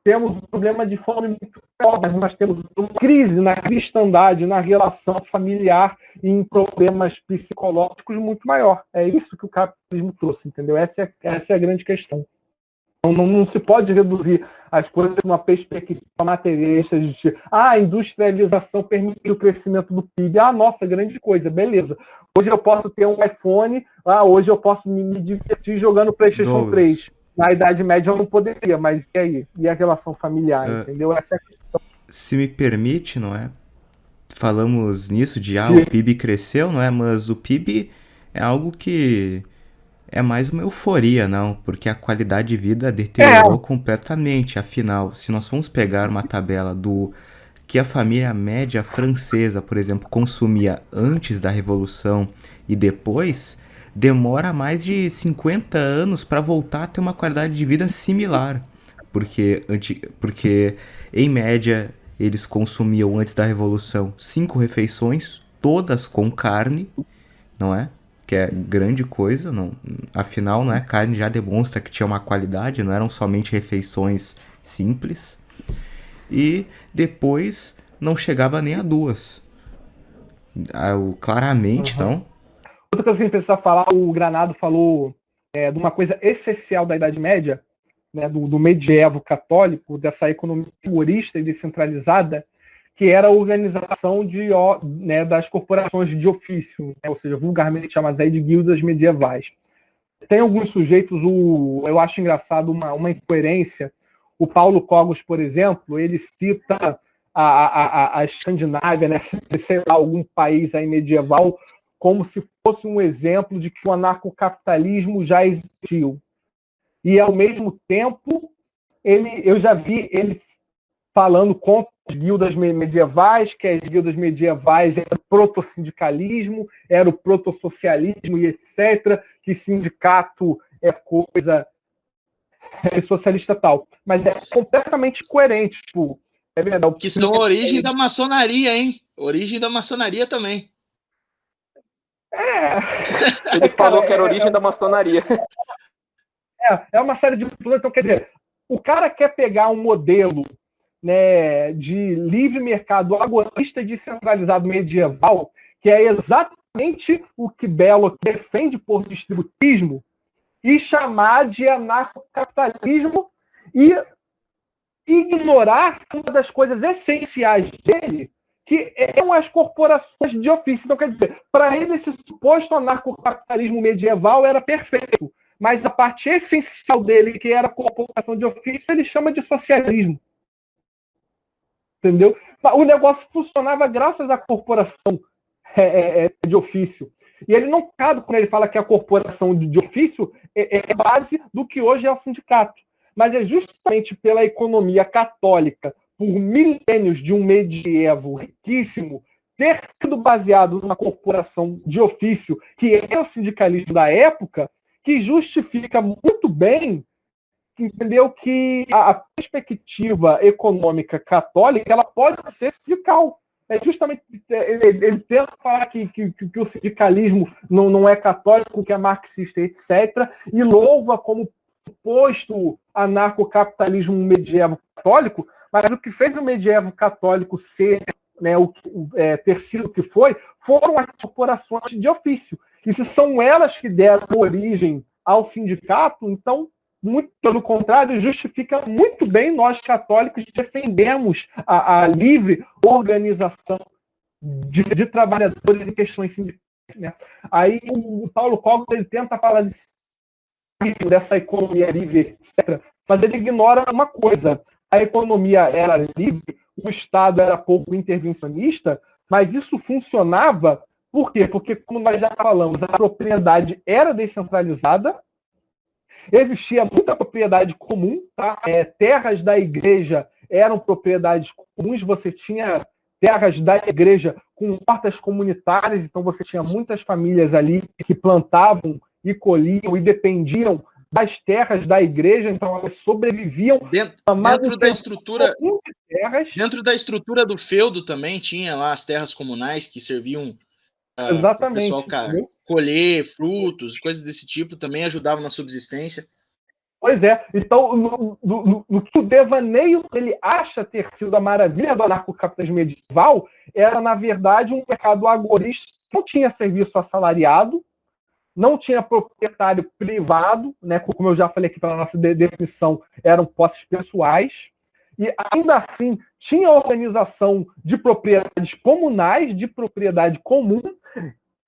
temos um problema de fome muito forte, mas nós temos uma crise na cristandade, na relação familiar e em problemas psicológicos muito maior. É isso que o capitalismo trouxe, entendeu? Essa é a grande questão. Não se pode reduzir as coisas numa perspectiva materialista de a industrialização permite o crescimento do PIB. Nossa, grande coisa, beleza. Hoje eu posso ter um iPhone, hoje eu posso me divertir jogando PlayStation 3. Na Idade Média eu não poderia, mas e aí? E a relação familiar, entendeu? Essa é a questão. Se me permite, não é? Falamos nisso de o PIB cresceu, não é? Mas o PIB é algo que é mais uma euforia, não? Porque a qualidade de vida deteriorou completamente. Afinal, se nós formos pegar uma tabela do que a família média francesa, por exemplo, consumia antes da Revolução e depois, demora mais de 50 anos para voltar a ter uma qualidade de vida similar. Porque em média, eles consumiam antes da Revolução 5 refeições, todas com carne, não é? Que é grande coisa, não, afinal, não é? Carne já demonstra que tinha uma qualidade, não eram somente refeições simples. E depois não chegava nem a 2. Claramente, não. Outra coisa que a gente precisa falar, o Granado falou de uma coisa essencial da Idade Média, né, do medievo católico, dessa economia rigorista e descentralizada, que era a organização das corporações de ofício, né, ou seja, vulgarmente chamadas aí de guildas medievais. Tem alguns sujeitos, eu acho engraçado uma incoerência. O Paulo Cogos, por exemplo, ele cita a Escandinávia, né, sei lá, algum país aí medieval, como se fosse um exemplo de que o anarcocapitalismo já existiu. E, ao mesmo tempo, eu já vi ele falando contra as guildas medievais, que as guildas medievais eram o proto-sindicalismo, era o proto-socialismo e etc., que sindicato é coisa socialista tal. Mas é completamente coerente. Tipo, é verdade. Que são a origem da maçonaria, hein? Origem da maçonaria também. Ele falou que era a origem da maçonaria. É uma série de... Então, quer dizer, o cara quer pegar um modelo, né, de livre mercado agorista e descentralizado medieval, que é exatamente o que Belloc defende por distributismo, e chamar de anarcocapitalismo e ignorar uma das coisas essenciais dele, que são as corporações de ofício. Então, quer dizer, para ele, esse suposto anarcocapitalismo medieval era perfeito, mas a parte essencial dele, que era a corporação de ofício, ele chama de socialismo. Entendeu? O negócio funcionava graças à corporação de ofício. E ele não cabe quando ele fala que a corporação de ofício é base do que hoje é o sindicato. Mas é justamente pela economia católica, por milênios de um medievo riquíssimo, ter sido baseado numa corporação de ofício, que é o sindicalismo da época, que justifica muito bem, entendeu, que a perspectiva econômica católica ela pode ser sindical. É justamente ele tenta falar que o sindicalismo não é católico, que é marxista, etc., e louva como suposto anarcocapitalismo medievo católico, mas o que fez o medievo católico ser, né, ter sido o que foi, foram as corporações de ofício. E se são elas que deram origem ao sindicato, então, muito pelo contrário, justifica muito bem nós católicos defendemos a livre organização de trabalhadores em questões sindicais. Né? Aí o Paulo Cogos ele tenta falar dessa economia livre, etc., mas ele ignora uma coisa. A economia era livre, o Estado era pouco intervencionista, mas isso funcionava por quê? Porque, como nós já falamos, a propriedade era descentralizada, existia muita propriedade comum, tá? Terras da igreja eram propriedades comuns, você tinha terras da igreja com hortas comunitárias, então você tinha muitas famílias ali que plantavam e colhiam e dependiam das terras da igreja, então elas sobreviviam dentro da estrutura de terras. Dentro da estrutura do feudo também tinha lá as terras comunais que serviam para o pessoal colher frutos, coisas desse tipo, também ajudavam na subsistência. Pois é, então no que o devaneio ele acha ter sido a maravilha do anarcocapitalismo medieval, era na verdade um mercado agorista, não tinha serviço assalariado, não tinha proprietário privado, né, como eu já falei aqui pela nossa definição, eram posses pessoais, e ainda assim tinha organização de propriedades comunais, de propriedade comum,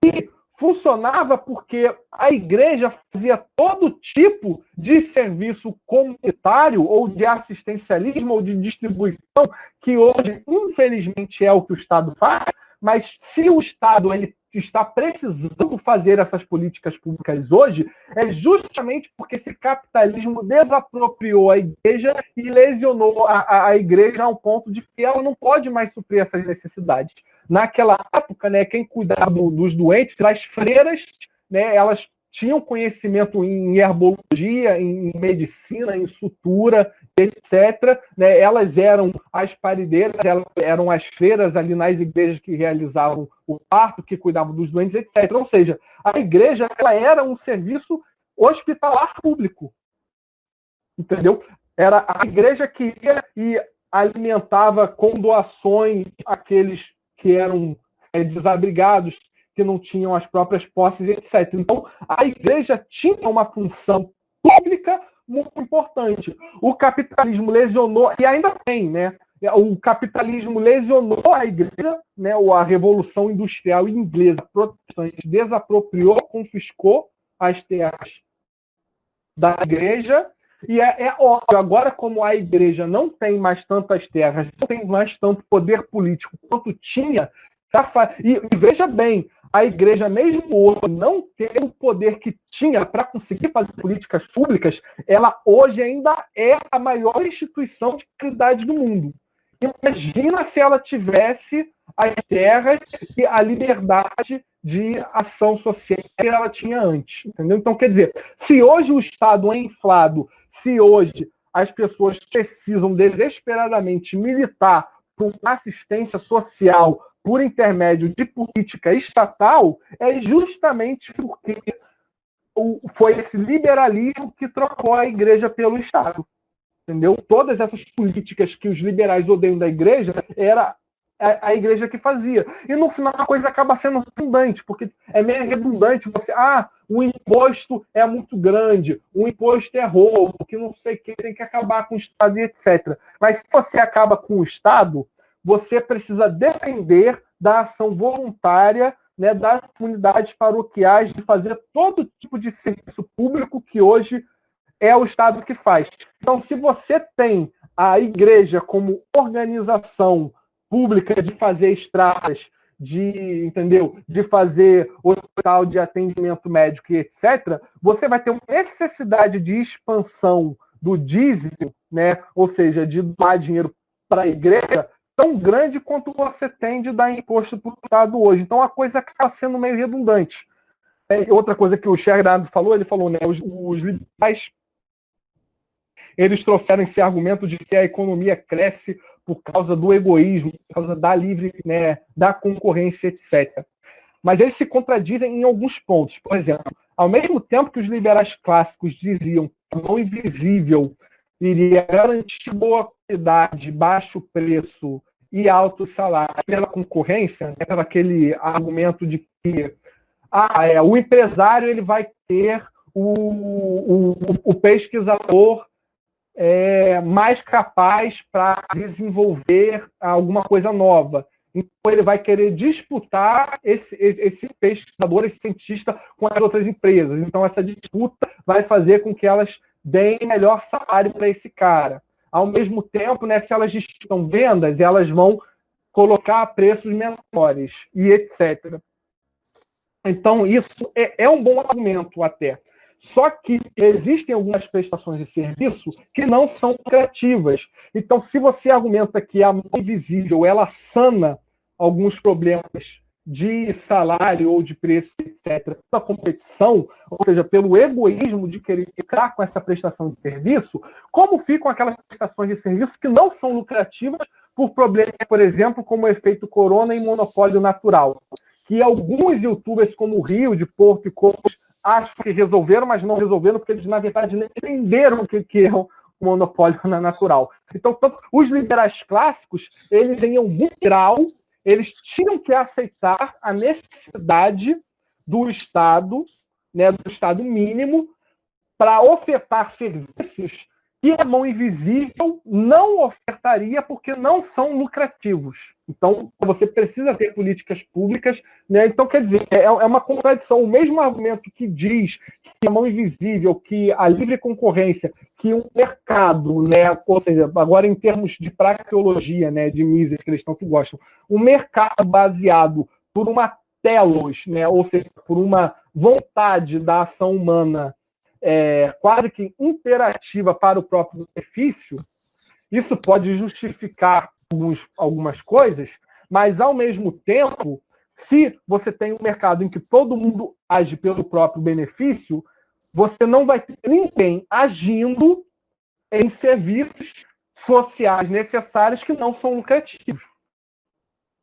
e funcionava porque a igreja fazia todo tipo de serviço comunitário ou de assistencialismo ou de distribuição, que hoje, infelizmente, é o que o Estado faz, mas se o Estado ele está precisando fazer essas políticas públicas hoje, é justamente porque esse capitalismo desapropriou a igreja e lesionou a igreja ao ponto de que ela não pode mais suprir essas necessidades. Naquela época, né, quem cuidava dos doentes, as freiras, né, elas tinham conhecimento em herbologia, em medicina, em sutura, etc. Né? Elas eram as parideiras, elas eram as freiras ali nas igrejas que realizavam o parto, que cuidavam dos doentes, etc. Ou seja, a igreja ela era um serviço hospitalar público. Entendeu? Era a igreja que ia e alimentava com doações aqueles que eram desabrigados, que não tinham as próprias posses, etc. Então, a igreja tinha uma função pública muito importante. O capitalismo lesionou, e ainda tem, né? O capitalismo lesionou a igreja, né? A Revolução Industrial Inglesa protestante desapropriou, confiscou as terras da igreja, e é óbvio, agora como a igreja não tem mais tantas terras, não tem mais tanto poder político quanto tinha, e veja bem, a igreja, mesmo hoje, não tendo o poder que tinha para conseguir fazer políticas públicas, ela hoje ainda é a maior instituição de caridade do mundo. Imagina se ela tivesse as terras e a liberdade de ação social que ela tinha antes. Entendeu? Então, quer dizer, se hoje o Estado é inflado, se hoje as pessoas precisam desesperadamente militar por uma assistência social por intermédio de política estatal, é justamente porque foi esse liberalismo que trocou a igreja pelo Estado. Entendeu? Todas essas políticas que os liberais odeiam da igreja era a igreja que fazia. E no final a coisa acaba sendo redundante, porque é meio redundante você, o imposto é muito grande, o imposto é roubo, que não sei o que, tem que acabar com o Estado e etc. Mas se você acaba com o Estado, você precisa depender da ação voluntária, né, das comunidades paroquiais, de fazer todo tipo de serviço público que hoje é o Estado que faz. Então, se você tem a igreja como organização pública de fazer estradas, de fazer hospital de atendimento médico e etc., você vai ter uma necessidade de expansão do dízimo, né? Ou seja, de doar dinheiro para a igreja, tão grande quanto você tem de dar imposto para o Estado hoje. Então, a coisa acaba sendo meio redundante. Outra coisa que o Sherrod falou, ele falou, né? Os liberais, eles trouxeram esse argumento de que a economia cresce por causa do egoísmo, por causa da livre, né, da concorrência, etc. Mas eles se contradizem em alguns pontos. Por exemplo, ao mesmo tempo que os liberais clássicos diziam que a mão invisível iria garantir boa qualidade, baixo preço e alto salário pela concorrência, né, pelo aquele argumento de que o empresário ele vai ter o pesquisador mais capaz para desenvolver alguma coisa nova. Então, ele vai querer disputar esse pesquisador, esse cientista, com as outras empresas. Então, essa disputa vai fazer com que elas deem melhor salário para esse cara. Ao mesmo tempo, né, se elas disputam vendas, elas vão colocar preços menores e etc. Então, isso é um bom argumento até. Só que existem algumas prestações de serviço que não são lucrativas. Então, se você argumenta que a mão invisível ela sana alguns problemas de salário ou de preço, etc., da competição, ou seja, pelo egoísmo de querer ficar com essa prestação de serviço, como ficam aquelas prestações de serviço que não são lucrativas por problemas, por exemplo, como o efeito corona e monopólio natural, que alguns youtubers como o Rio, de Porto e Cocos acho que resolveram, mas não resolveram, porque eles, na verdade, nem entenderam o que é o monopólio natural. Então, os liberais clássicos, eles, em algum grau, eles tinham que aceitar a necessidade do Estado, né, do Estado mínimo, para ofertar serviços que a mão invisível não ofertaria porque não são lucrativos. Então, você precisa ter políticas públicas, né? Então, quer dizer, é uma contradição. O mesmo argumento que diz que a mão invisível, que a livre concorrência, que um mercado, né? Ou seja, agora em termos de praxeologia, né? De Mises, que eles tanto gostam, um mercado baseado por uma telos, né? Ou seja, por uma vontade da ação humana quase que imperativa para o próprio benefício, isso pode justificar algumas coisas, mas, ao mesmo tempo, se você tem um mercado em que todo mundo age pelo próprio benefício, você não vai ter ninguém agindo em serviços sociais necessários que não são lucrativos.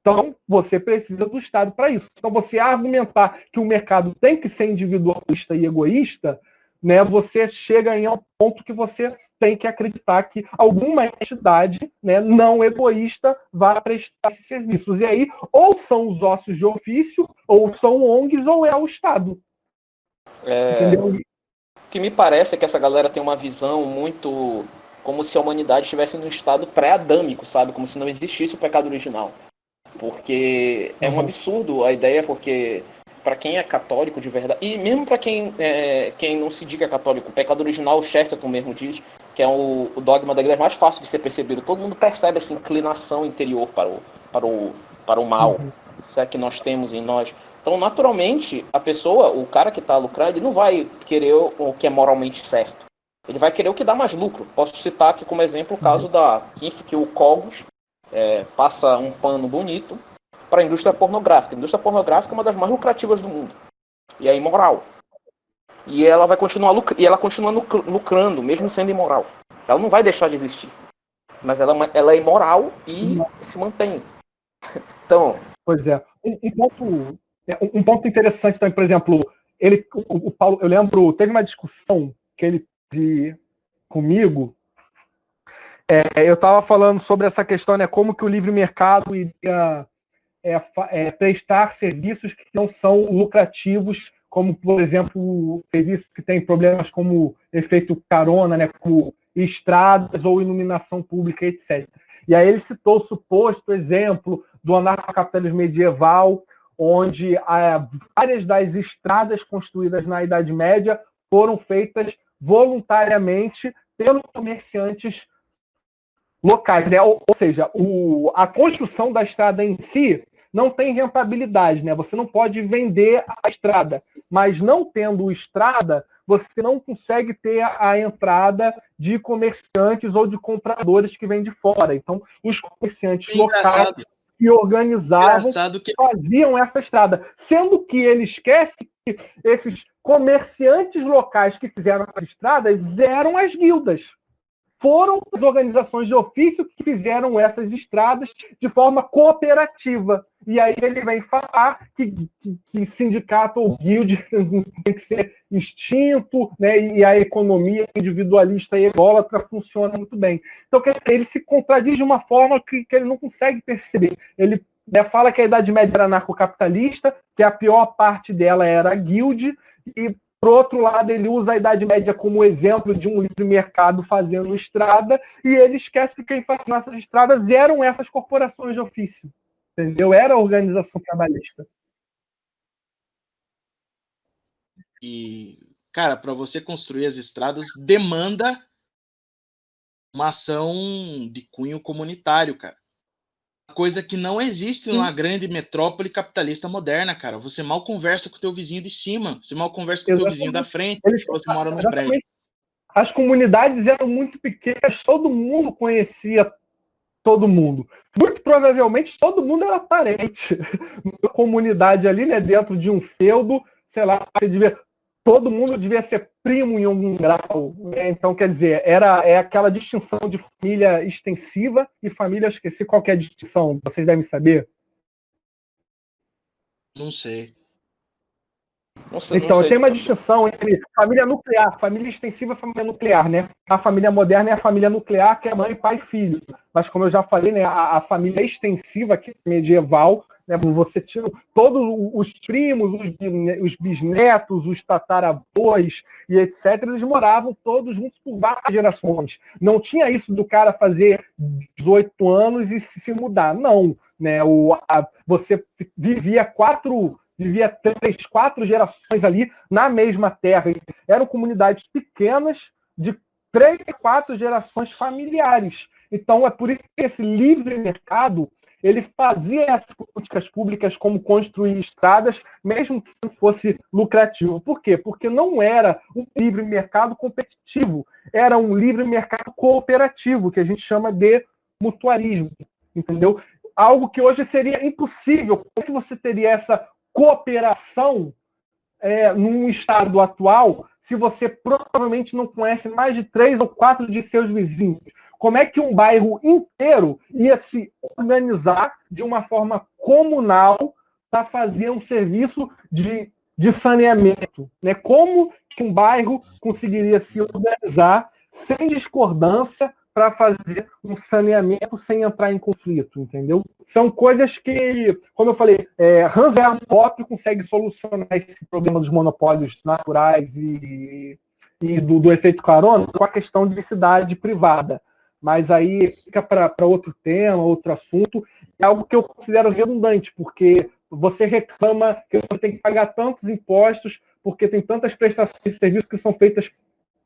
Então, você precisa do Estado para isso. Então, você argumentar que o mercado tem que ser individualista e egoísta, né, você chega em um ponto que você tem que acreditar que alguma entidade, né, não egoísta vai prestar esses serviços. E aí, ou são os ossos de ofício, ou são ONGs, ou é o Estado. Entendeu? O que me parece é que essa galera tem uma visão muito como se a humanidade estivesse num estado pré-adâmico, sabe? Como se não existisse o pecado original. Porque é um absurdo a ideia, porque para quem é católico de verdade, e mesmo para quem não se diga católico, o pecado original, o Chesterton mesmo diz, que é o dogma da igreja mais fácil de ser percebido. Todo mundo percebe essa inclinação interior para o mal, se é que nós temos em nós. Então, naturalmente, a pessoa, o cara que está lucrando, ele não vai querer o que é moralmente certo. Ele vai querer o que dá mais lucro. Posso citar aqui como exemplo o caso da IF, que o Cogos passa um pano bonito para a indústria pornográfica. A indústria pornográfica é uma das mais lucrativas do mundo. E é imoral. E ela vai continuar lucrando, mesmo sendo imoral. Ela não vai deixar de existir. Mas ela é imoral e se mantém. Então... Pois é. Um ponto interessante também, por exemplo, o Paulo, eu lembro, teve uma discussão que ele teve comigo. Eu estava falando sobre essa questão, né, como que o livre mercado iria prestar serviços que não são lucrativos, como, por exemplo, serviços que têm problemas como efeito carona, né, como estradas ou iluminação pública, etc. E aí ele citou o suposto exemplo do anarcocapitalismo medieval, onde várias das estradas construídas na Idade Média foram feitas voluntariamente pelos comerciantes locais, né? Ou seja, a construção da estrada em si não tem rentabilidade, né? Você não pode vender a estrada, mas não tendo estrada, você não consegue ter a entrada de comerciantes ou de compradores que vêm de fora. Então, os comerciantes locais se organizavam, faziam essa estrada, sendo que ele esquece que esses comerciantes locais que fizeram as estradas eram as guildas. Foram as organizações de ofício que fizeram essas estradas de forma cooperativa. E aí ele vem falar que sindicato ou guild tem que ser extinto, né? E a economia individualista e ególatra funciona muito bem. Então, ele se contradiz de uma forma que ele não consegue perceber. Ele fala que a Idade Média era anarcocapitalista, que a pior parte dela era a guild, e por outro lado, ele usa a Idade Média como exemplo de um livre mercado fazendo estrada, e ele esquece que quem fazia essas estradas eram essas corporações de ofício. Entendeu? Era a organização trabalhista. E, cara, para você construir as estradas, demanda uma ação de cunho comunitário, cara. Coisa que não existe numa grande metrópole capitalista moderna, cara. Você mal conversa com o teu vizinho de cima, você mal conversa com o teu vizinho da frente, você mora num prédio. As comunidades eram muito pequenas, todo mundo conhecia todo mundo. Muito provavelmente todo mundo era parente. Uma comunidade ali, né, dentro de um feudo, sei lá, todo mundo devia ser primo em algum grau, né? Então, quer dizer, é aquela distinção de família extensiva e família, esqueci qual que é a distinção, vocês devem saber. Não sei. Então, tem uma distinção entre família nuclear, família extensiva e família nuclear, né? A família moderna é a família nuclear, que é mãe, pai e filho. Mas, como eu já falei, né, a família extensiva, que é medieval, né, você tira todos os primos, os bisnetos, os tataravós e etc., eles moravam todos juntos por várias gerações. Não tinha isso do cara fazer 18 anos e se mudar. Não. Né? Você vivia 3, 4 gerações ali na mesma terra. Eram comunidades pequenas de 3, 4 gerações familiares. Então, é por isso que esse livre mercado ele fazia essas políticas públicas como construir estradas, mesmo que não fosse lucrativo. Por quê? Porque não era um livre mercado competitivo, era um livre mercado cooperativo, que a gente chama de mutualismo. Entendeu? Algo que hoje seria impossível. Como é que você teria essa cooperação num estado atual se você provavelmente não conhece mais de 3 ou 4 de seus vizinhos? Como é que um bairro inteiro ia se organizar de uma forma comunal para fazer um serviço de saneamento? Né? Como que um bairro conseguiria se organizar sem discordância, para fazer um saneamento sem entrar em conflito, entendeu? São coisas que, como eu falei, Hans Hermann Hoppe consegue solucionar esse problema dos monopólios naturais e do efeito carona com a questão de cidade privada. Mas aí fica para outro tema, outro assunto. É algo que eu considero redundante, porque você reclama que você tem que pagar tantos impostos porque tem tantas prestações de serviço que são feitas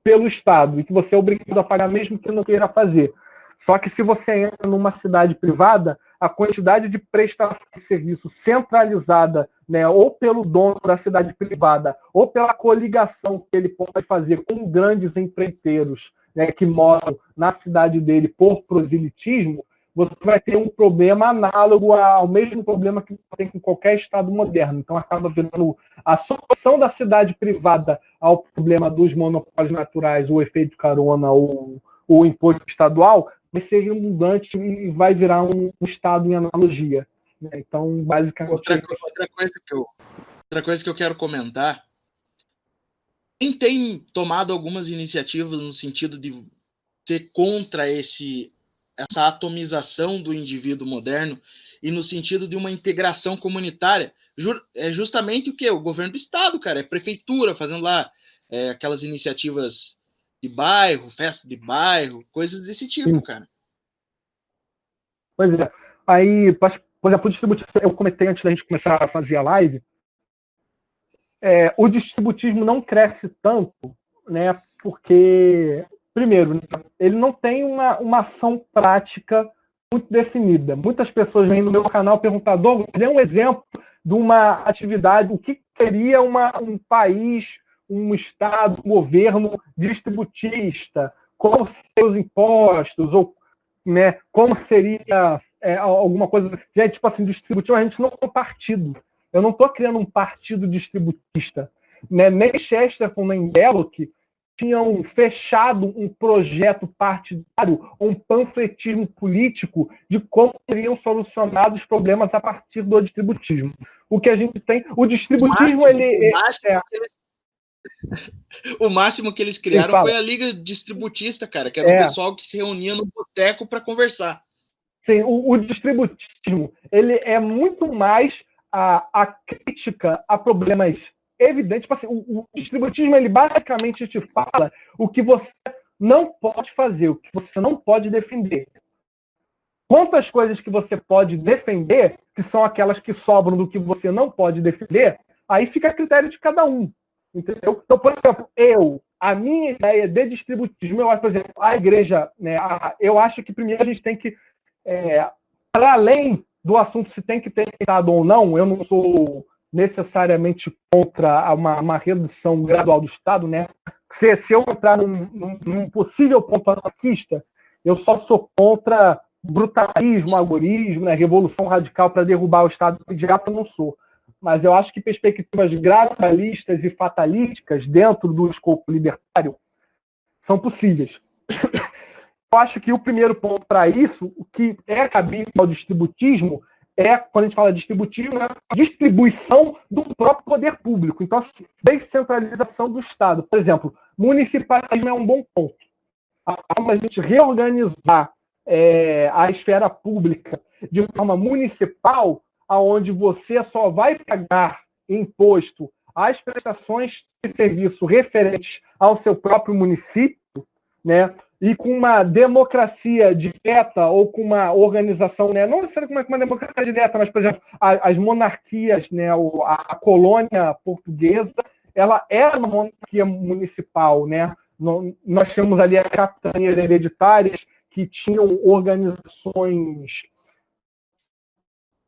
pelo Estado e que você é obrigado a pagar mesmo que não queira fazer. Só que se você entra numa cidade privada, a quantidade de prestação de serviço centralizada, né, ou pelo dono da cidade privada, ou pela coligação que ele pode fazer com grandes empreiteiros, né, que moram na cidade dele por proselitismo, você vai ter um problema análogo ao mesmo problema que tem com qualquer Estado moderno. Então, acaba virando a solução da cidade privada ao problema dos monopólios naturais, o efeito carona ou o imposto estadual, vai ser redundante e vai virar um Estado em analogia. Né? Então, basicamente... Outra coisa que eu quero comentar, quem tem tomado algumas iniciativas no sentido de ser contra essa atomização do indivíduo moderno e no sentido de uma integração comunitária, é justamente o que? O governo do estado, cara, é prefeitura fazendo lá aquelas iniciativas de bairro, festa de bairro, coisas desse tipo, cara. Pois é. Aí, por exemplo, o distributismo, eu comentei antes da gente começar a fazer a live, o distributismo não cresce tanto, né, porque, primeiro, ele não tem uma ação prática muito definida. Muitas pessoas vêm no meu canal perguntar, Douglas, dê um exemplo de uma atividade, o que seria um país, um Estado, um governo distributista, como seriam os impostos, ou né, como seria alguma coisa... Gente, tipo assim, distributivo, a gente não é um partido. Eu não estou criando um partido distributista. Né? Nem Chesterton, nem Belloc tinham fechado um projeto partidário, um panfletismo político de como seriam solucionados os problemas a partir do distributismo. O que a gente tem... O distributismo, o máximo que eles criaram foi a Liga Distributista, cara, que era o pessoal que se reunia no boteco para conversar. Sim, o distributismo, ele é muito mais a crítica a problemas evidentes. Tipo assim, o distributismo, ele basicamente te fala o que você não pode fazer, o que você não pode defender. Quantas coisas que você pode defender, que são aquelas que sobram do que você não pode defender, aí fica a critério de cada um. Entendeu? Então, por exemplo, a minha ideia de distributismo, eu acho, por exemplo, a igreja, né, eu acho que primeiro a gente tem que, para além do assunto se tem que ter Estado ou não, eu não sou necessariamente contra uma redução gradual do Estado, né? Se eu entrar num possível ponto anarquista, eu só sou contra brutalismo, agorismo, né, revolução radical para derrubar o Estado imediato, eu não sou. Mas eu acho que perspectivas gradualistas e fatalísticas dentro do escopo libertário são possíveis. Eu acho que o primeiro ponto para isso, o que é cabível ao distributismo, quando a gente fala de distributismo, é a distribuição do próprio poder público. Então, descentralização do Estado. Por exemplo, municipalismo é um bom ponto. A gente reorganizar a esfera pública de forma municipal, onde você só vai pagar imposto às prestações de serviço referentes ao seu próprio município, né? E com uma democracia direta ou com uma organização, né? Não necessariamente com uma democracia direta, mas, por exemplo, as monarquias, né? A colônia portuguesa, ela era uma monarquia municipal, né? Nós tínhamos ali as capitanias hereditárias que tinham organizações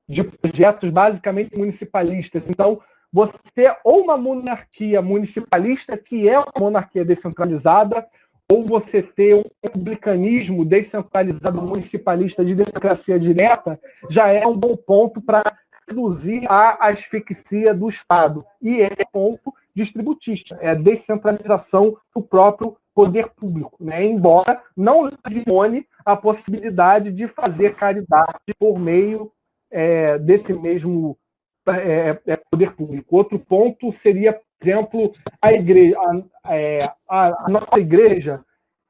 de projetos basicamente municipalistas. Então, você ou uma monarquia municipalista, que é uma monarquia descentralizada, ou você ter um republicanismo descentralizado municipalista de democracia direta, já é um bom ponto para reduzir a asfixia do Estado. E é ponto distributista, é a descentralização do próprio poder público, né? Embora não limone a possibilidade de fazer caridade por meio desse mesmo poder público. Outro ponto seria, por exemplo, a igreja, a nossa igreja,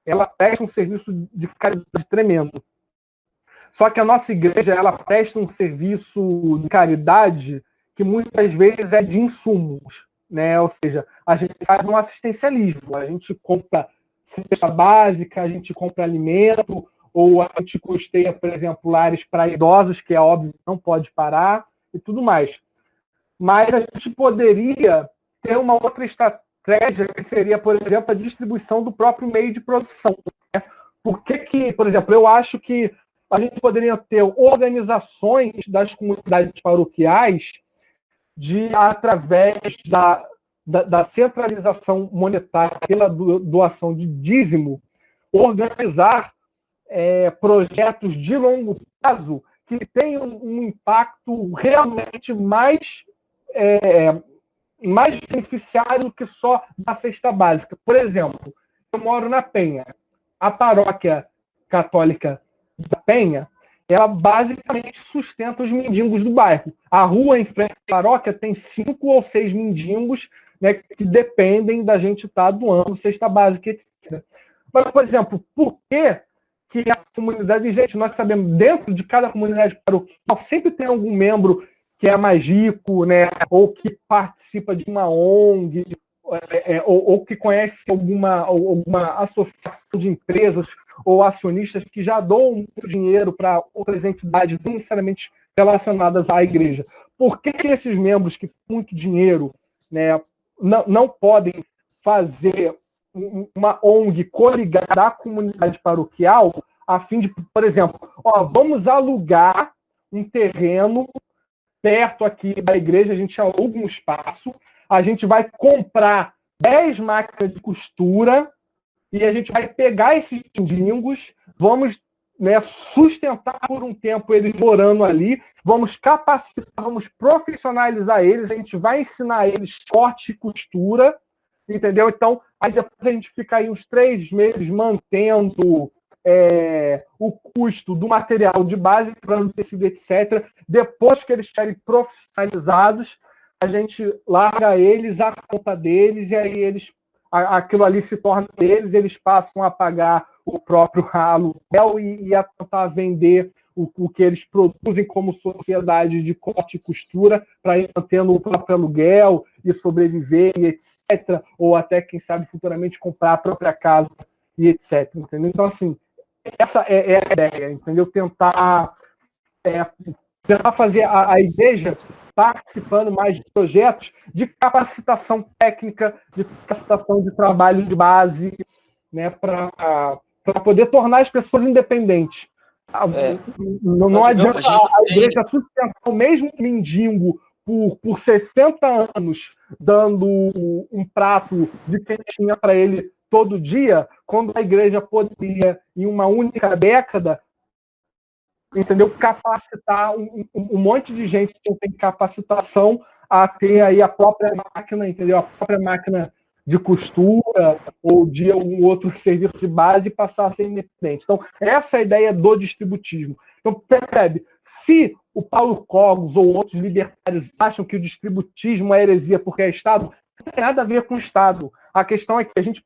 ela presta um serviço de caridade tremendo. Só que a nossa igreja, ela presta um serviço de caridade que muitas vezes é de insumos, né? Ou seja, a gente faz um assistencialismo, a gente compra cesta básica, a gente compra alimento, ou a gente custeia, por exemplo, lares para idosos, que é óbvio, não pode parar, e tudo mais. Mas a gente poderia ter uma outra estratégia, que seria, por exemplo, a distribuição do próprio meio de produção. Né? Por que, por exemplo, eu acho que a gente poderia ter organizações das comunidades paroquiais através da centralização monetária pela doação de dízimo, organizar projetos de longo prazo que tenham um impacto realmente mais beneficiário que só da cesta básica. Por exemplo, eu moro na Penha. A paróquia católica da Penha, ela basicamente sustenta os mendigos do bairro. A rua em frente à paróquia tem 5 ou 6 mendigos, né, que dependem da gente estar doando cesta básica, etc. Mas, por exemplo, por que essa comunidade... Gente, nós sabemos, dentro de cada comunidade paroquial, sempre tem algum membro que é mais rico, né, ou que participa de uma ONG, ou que conhece alguma associação de empresas ou acionistas que já doam muito dinheiro para outras entidades não necessariamente relacionadas à igreja. Por que esses membros que têm muito dinheiro, né, não podem fazer uma ONG coligada à comunidade paroquial a fim de, por exemplo, vamos alugar um terreno perto aqui da igreja, a gente aluga um espaço, a gente vai comprar 10 máquinas de costura e a gente vai pegar esses mendigos, vamos, né, sustentar por um tempo eles morando ali, vamos capacitar, vamos profissionalizar eles, a gente vai ensinar eles corte e costura, entendeu? Então, aí depois a gente fica aí uns 3 meses mantendo o custo do material de base, comprando tecido, etc. Depois que eles estiverem profissionalizados, a gente larga eles, a conta deles, e aí aquilo ali se torna deles, eles passam a pagar o próprio aluguel e a tentar vender o que eles produzem como sociedade de corte e costura para ir mantendo o próprio aluguel e sobreviver, e etc. Ou até, quem sabe, futuramente comprar a própria casa e etc. Entendeu? Então, assim, essa é a ideia, entendeu? Tentar fazer a igreja participando mais de projetos de capacitação técnica, de capacitação de trabalho de base, né, para poder tornar as pessoas independentes. Não adianta a igreja sustentar o mesmo mendigo por 60 anos, dando um prato de quentinha para ele todo dia, quando a igreja poderia, em uma única década, entendeu, capacitar um monte de gente que não tem capacitação a ter aí a própria máquina, entendeu? A própria máquina de costura ou de algum outro serviço de base e passar a ser independente. Então, essa é a ideia do distributismo. Então, percebe, se o Paulo Cogos ou outros libertários acham que o distributismo é heresia porque é Estado, não tem nada a ver com o Estado. A questão é que a gente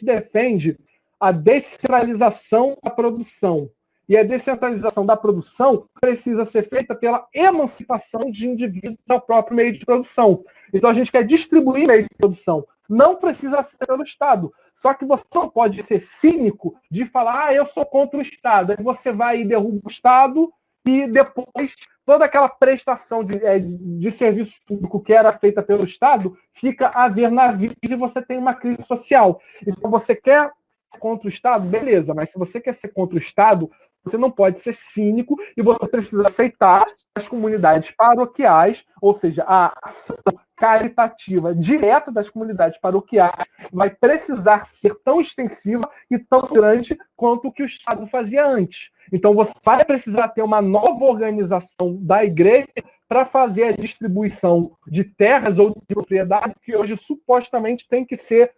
defende a descentralização da produção. E a descentralização da produção precisa ser feita pela emancipação de indivíduos ao próprio meio de produção. Então, a gente quer distribuir meio de produção. Não precisa ser pelo Estado. Só que você não pode ser cínico de falar, eu sou contra o Estado. Aí você vai e derruba o Estado e depois toda aquela prestação de serviço público que era feita pelo Estado fica a ver navios e você tem uma crise social. Então, você quer ser contra o Estado? Beleza, mas se você quer ser contra o Estado, você não pode ser cínico e você precisa aceitar as comunidades paroquiais, ou seja, a ação caritativa direta das comunidades paroquiais vai precisar ser tão extensiva e tão grande quanto o que o Estado fazia antes. Então, você vai precisar ter uma nova organização da igreja para fazer a distribuição de terras ou de propriedade que hoje supostamente tem que ser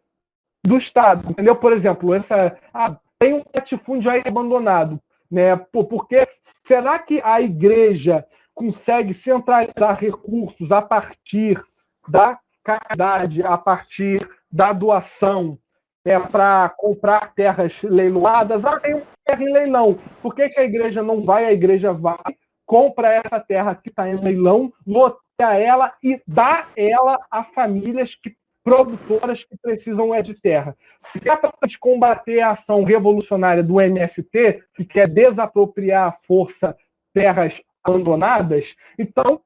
do Estado. Entendeu? Por exemplo, tem um latifúndio aí abandonado. Né? Porque será que a igreja consegue centralizar recursos a partir da caridade, a partir da doação, para comprar terras leiloadas. Tem uma terra em leilão. Por que a igreja não vai? A igreja vai, compra essa terra que está em leilão, loteia ela e dá ela a famílias produtoras que precisam de terra. Se é para combater a ação revolucionária do MST, que quer desapropriar à força terras abandonadas, então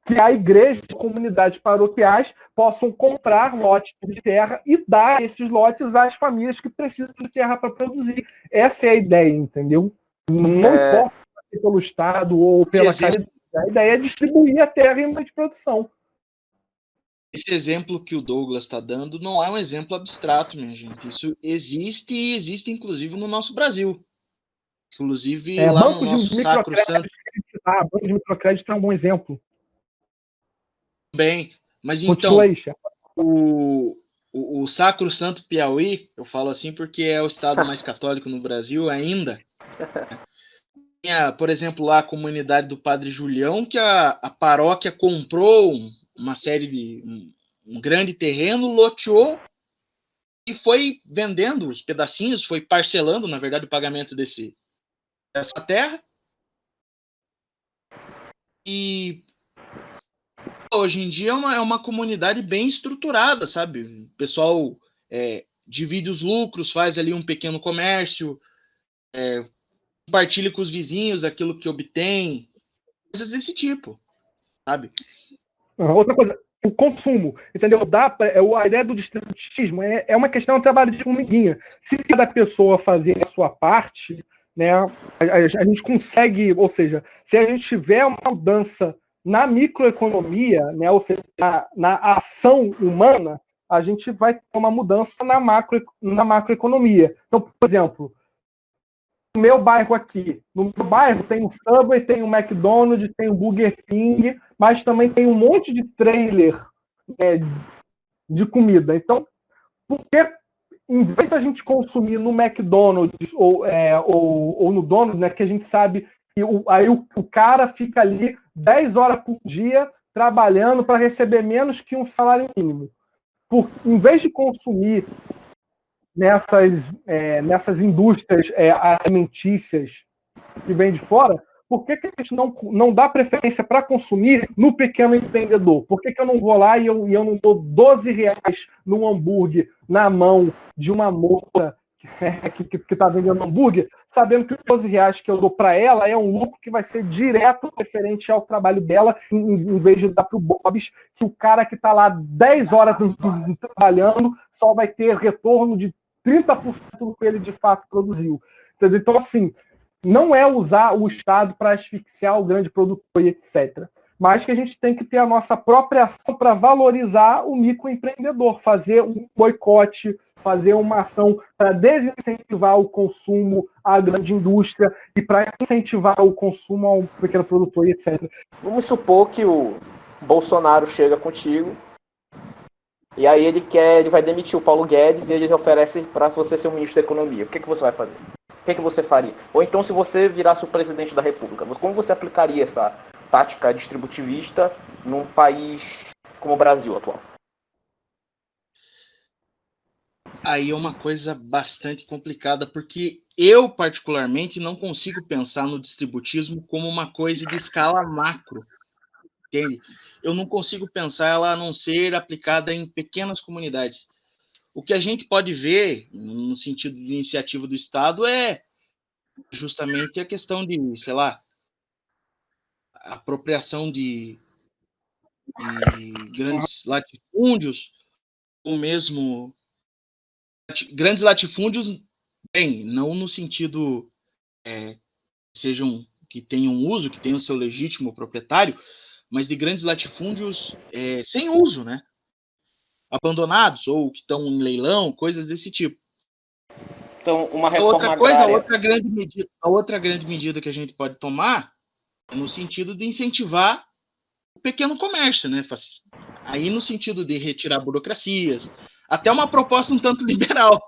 que a igreja e comunidades paroquiais possam comprar lotes de terra e dar esses lotes às famílias que precisam de terra para produzir. Essa é a ideia, entendeu? Não importa se pelo Estado ou pela caridade. A ideia é distribuir a terra em meio de produção. Esse exemplo que o Douglas está dando não é um exemplo abstrato, minha gente. Isso existe e existe, inclusive, no nosso Brasil. Inclusive, lá no nosso Sacro Santo. Banco de microcrédito é um bom exemplo. Bem, mas então, o Sacro Santo Piauí, eu falo assim porque é o estado mais católico no Brasil ainda. Tinha, por exemplo, lá a comunidade do Padre Julião, que a paróquia comprou uma série de um grande terreno, loteou e foi vendendo os pedacinhos, foi parcelando, na verdade, o pagamento dessa terra. E hoje em dia é uma comunidade bem estruturada, sabe? O pessoal divide os lucros, faz ali um pequeno comércio, compartilha com os vizinhos aquilo que obtém, coisas desse tipo, sabe? Outra coisa, o consumo, entendeu? A ideia do distributismo é uma questão de trabalho de formiguinha. Se cada pessoa fazer a sua parte, né, a gente consegue, ou seja, se a gente tiver uma mudança na microeconomia, né, ou seja, na ação humana, a gente vai ter uma mudança na macroeconomia. Então, por exemplo, no meu bairro aqui, no meu bairro tem um Subway, tem um McDonald's, tem um Burger King, mas também tem um monte de trailer de comida. Então, porque em vez de a gente consumir no McDonald's ou no Donald's, né, que a gente sabe que aí o cara fica ali 10 horas por dia trabalhando para receber menos que um salário mínimo. Em vez de consumir nessas indústrias alimentícias que vêm de fora, por que a gente não dá preferência para consumir no pequeno empreendedor? Por que eu não vou lá e eu não dou R$12 num hambúrguer na mão de uma moça que está vendendo hambúrguer, sabendo que os R$12 que eu dou para ela é um lucro que vai ser direto referente ao trabalho dela, em vez de dar para o Bob's, que o cara que está lá 10 horas trabalhando só vai ter retorno de 30% do que ele de fato produziu. Entendeu? Então, assim, não é usar o Estado para asfixiar o grande produtor e etc. Mas que a gente tem que ter a nossa própria ação para valorizar o microempreendedor, fazer um boicote, fazer uma ação para desincentivar o consumo à grande indústria e para incentivar o consumo ao pequeno produtor e etc. Vamos supor que o Bolsonaro chega contigo e aí ele vai demitir o Paulo Guedes e ele oferece para você ser o ministro da Economia. O que você vai fazer? O que você faria? Ou então, se você virasse o presidente da República, como você aplicaria essa tática distributivista num país como o Brasil atual? Aí é uma coisa bastante complicada, porque eu, particularmente, não consigo pensar no distributismo como uma coisa de escala macro, entende? Eu não consigo pensar ela a não ser aplicada em pequenas comunidades. O que a gente pode ver, no sentido de iniciativa do Estado, é justamente a questão de, sei lá, apropriação de grandes latifúndios, ou mesmo grandes latifúndios, bem, não no sentido que tenham uso, que tenham seu legítimo proprietário, mas de grandes latifúndios sem uso, né? Abandonados ou que estão em leilão, coisas desse tipo. Então, uma reforma agrária... A outra grande medida que a gente pode tomar é no sentido de incentivar o pequeno comércio, né? Aí no sentido de retirar burocracias, até uma proposta um tanto liberal.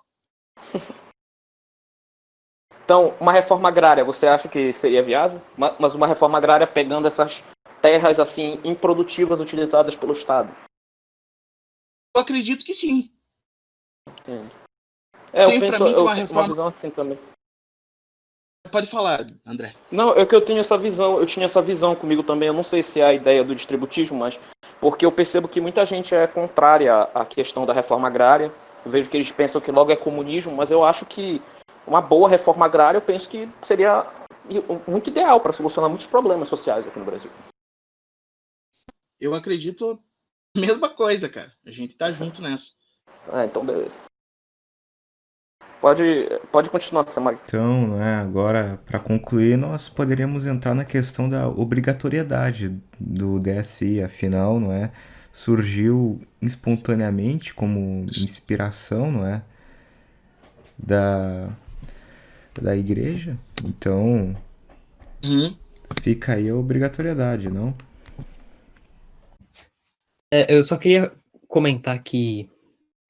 Então, uma reforma agrária, você acha que seria viável? Mas uma reforma agrária pegando essas terras assim improdutivas utilizadas pelo Estado? Eu acredito que sim. Entendo. Eu Tem para penso, mim que eu uma tenho uma reforma. visão assim também. Pode falar, André. Não, é que eu tenho essa visão, eu tinha essa visão comigo também, eu não sei se é a ideia do distributismo, mas porque eu percebo que muita gente é contrária à questão da reforma agrária, eu vejo que eles pensam que logo é comunismo, mas eu acho que uma boa reforma agrária, eu penso que seria muito ideal para solucionar muitos problemas sociais aqui no Brasil. Eu acredito a mesma coisa, cara. A gente tá junto nessa. Então beleza. Pode continuar, Samag. Então, né, agora, para concluir, nós poderíamos entrar na questão da obrigatoriedade do DSI, afinal, não é? Surgiu espontaneamente como inspiração, não é? Da, da igreja. Então, fica aí a obrigatoriedade, não? Eu só queria comentar que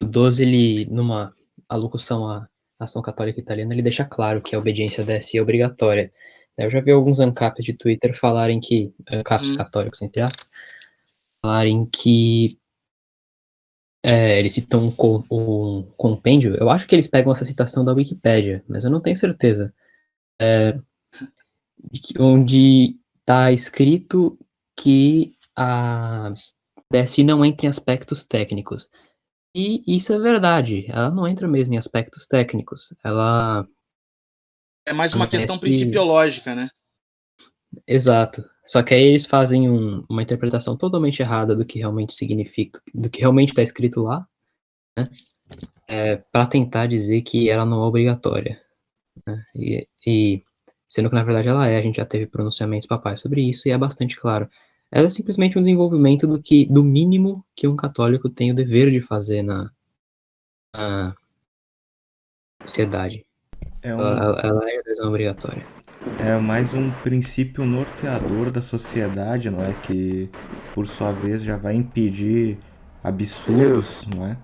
o 12, ele, numa alocução à ação católica italiana, ele deixa claro que a obediência à DSI é obrigatória. Eu já vi alguns ANCAPs de Twitter falarem que, ANCAPs católicos, entre aspas, falarem que eles citam um compêndio. Eu acho que eles pegam essa citação da Wikipédia, mas eu não tenho certeza. Onde está escrito que a DSI não entra em aspectos técnicos. E isso é verdade, ela não entra mesmo em aspectos técnicos. Ela É mais uma questão parece- principiológica, né? Exato. Só que aí eles fazem uma interpretação totalmente errada do que realmente significa, do que realmente está escrito lá, né? Para tentar dizer que ela não é obrigatória, né? E sendo que na verdade ela é, a gente já teve pronunciamentos papais sobre isso e é bastante claro. Ela é simplesmente um desenvolvimento do mínimo que um católico tem o dever de fazer na sociedade. Ela é a adesão obrigatória. É mais um princípio norteador da sociedade, não é? Que, por sua vez, já vai impedir absurdos, não é?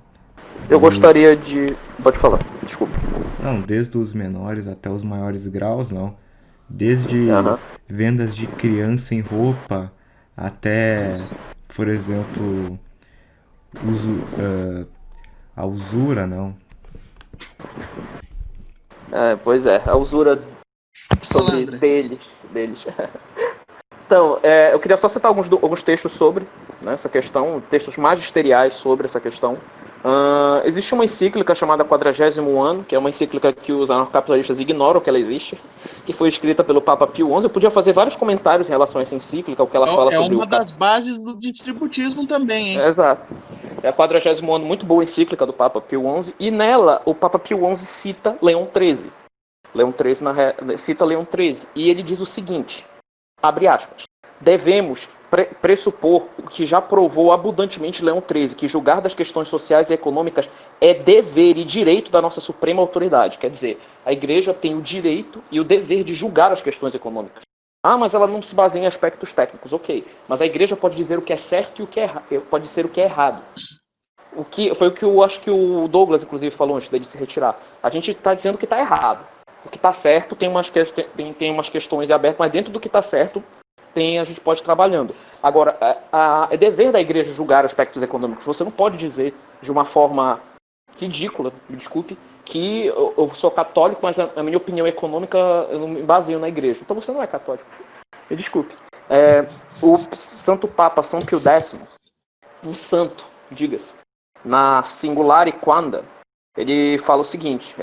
Eu gostaria de... Pode falar, desculpa. Não, desde os menores até os maiores graus, não. Desde Aham. vendas de criança em roupa até, por exemplo, a usura, não. Pois é, a usura sobre André. deles. Então, eu queria só citar alguns textos sobre, né, essa questão, textos magisteriais sobre essa questão. Existe uma encíclica chamada 40º Ano, que é uma encíclica que os anarcapitalistas ignoram que ela existe, que foi escrita pelo Papa Pio XI. Eu podia fazer vários comentários em relação a essa encíclica, o que ela fala sobre uma das bases do distributismo também, hein? Exato. É a 40º Ano, muito boa encíclica do Papa Pio XI, e nela o Papa Pio XI cita Leão XIII. Leão XIII cita Leão XIII, e ele diz o seguinte, abre aspas, devemos pressupor o que já provou abundantemente Leão XIII, que julgar das questões sociais e econômicas é dever e direito da nossa suprema autoridade. Quer dizer, a igreja tem o direito e o dever de julgar as questões econômicas. Mas ela não se baseia em aspectos técnicos, ok. Mas a igreja pode dizer o que é certo e o que pode dizer o que é errado. Foi o que eu acho que o Douglas, inclusive, falou antes de se retirar. A gente está dizendo que está errado. O que está certo tem umas questões abertas, mas dentro do que está certo a gente pode ir trabalhando. Agora, é dever da igreja julgar aspectos econômicos. Você não pode dizer de uma forma ridícula, me desculpe, que eu sou católico, mas a minha opinião econômica eu não me baseio na igreja. Então você não é católico. Me desculpe. O Santo Papa São Pio X, um santo, diga-se, na Singulare Quanda, ele fala o seguinte,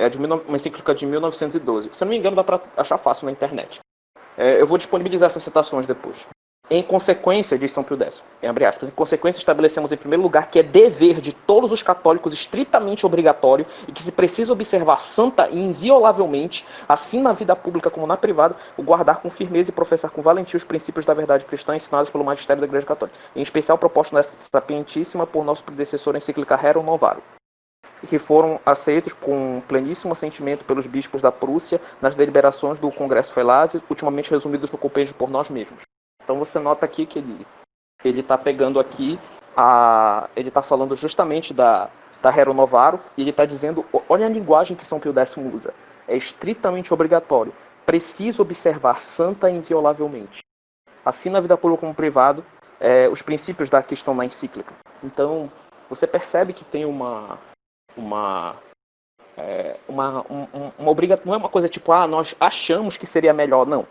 uma encíclica de 1912. Se eu não me engano, dá para achar fácil na internet. Eu vou disponibilizar essas citações depois. Em consequência, diz São Pio X, abre aspas, em consequência estabelecemos em primeiro lugar que é dever de todos os católicos estritamente obrigatório e que se precisa observar santa e inviolavelmente, assim na vida pública como na privada, o guardar com firmeza e professar com valentia os princípios da verdade cristã ensinados pelo magistério da Igreja Católica, em especial proposto nessa sapientíssima por nosso predecessor encíclica Rerum Novarum, que foram aceitos com pleníssimo assentimento pelos bispos da Prússia nas deliberações do Congresso Felase, ultimamente resumidos no compêndio por nós mesmos. Então você nota aqui que ele está pegando aqui, ele está falando justamente da Rerum Novarum, e ele está dizendo, olha a linguagem que São Pio X usa, é estritamente obrigatório, preciso observar santa e inviolavelmente, assim na vida pública como privado, os princípios que estão na encíclica. Então, você percebe que tem uma não é uma coisa tipo, nós achamos que seria melhor, não.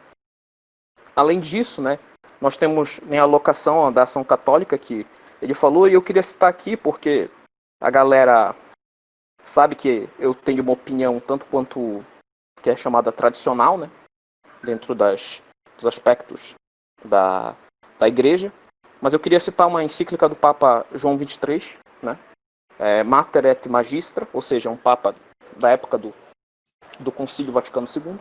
Além disso, né, nós temos a alocação da ação católica que ele falou, e eu queria citar aqui porque a galera sabe que eu tenho uma opinião tanto quanto que é chamada tradicional, né, dentro dos aspectos da igreja, mas eu queria citar uma encíclica do Papa João XXIII, né, Mater et Magistra, ou seja, um papa da época do Concílio Vaticano II,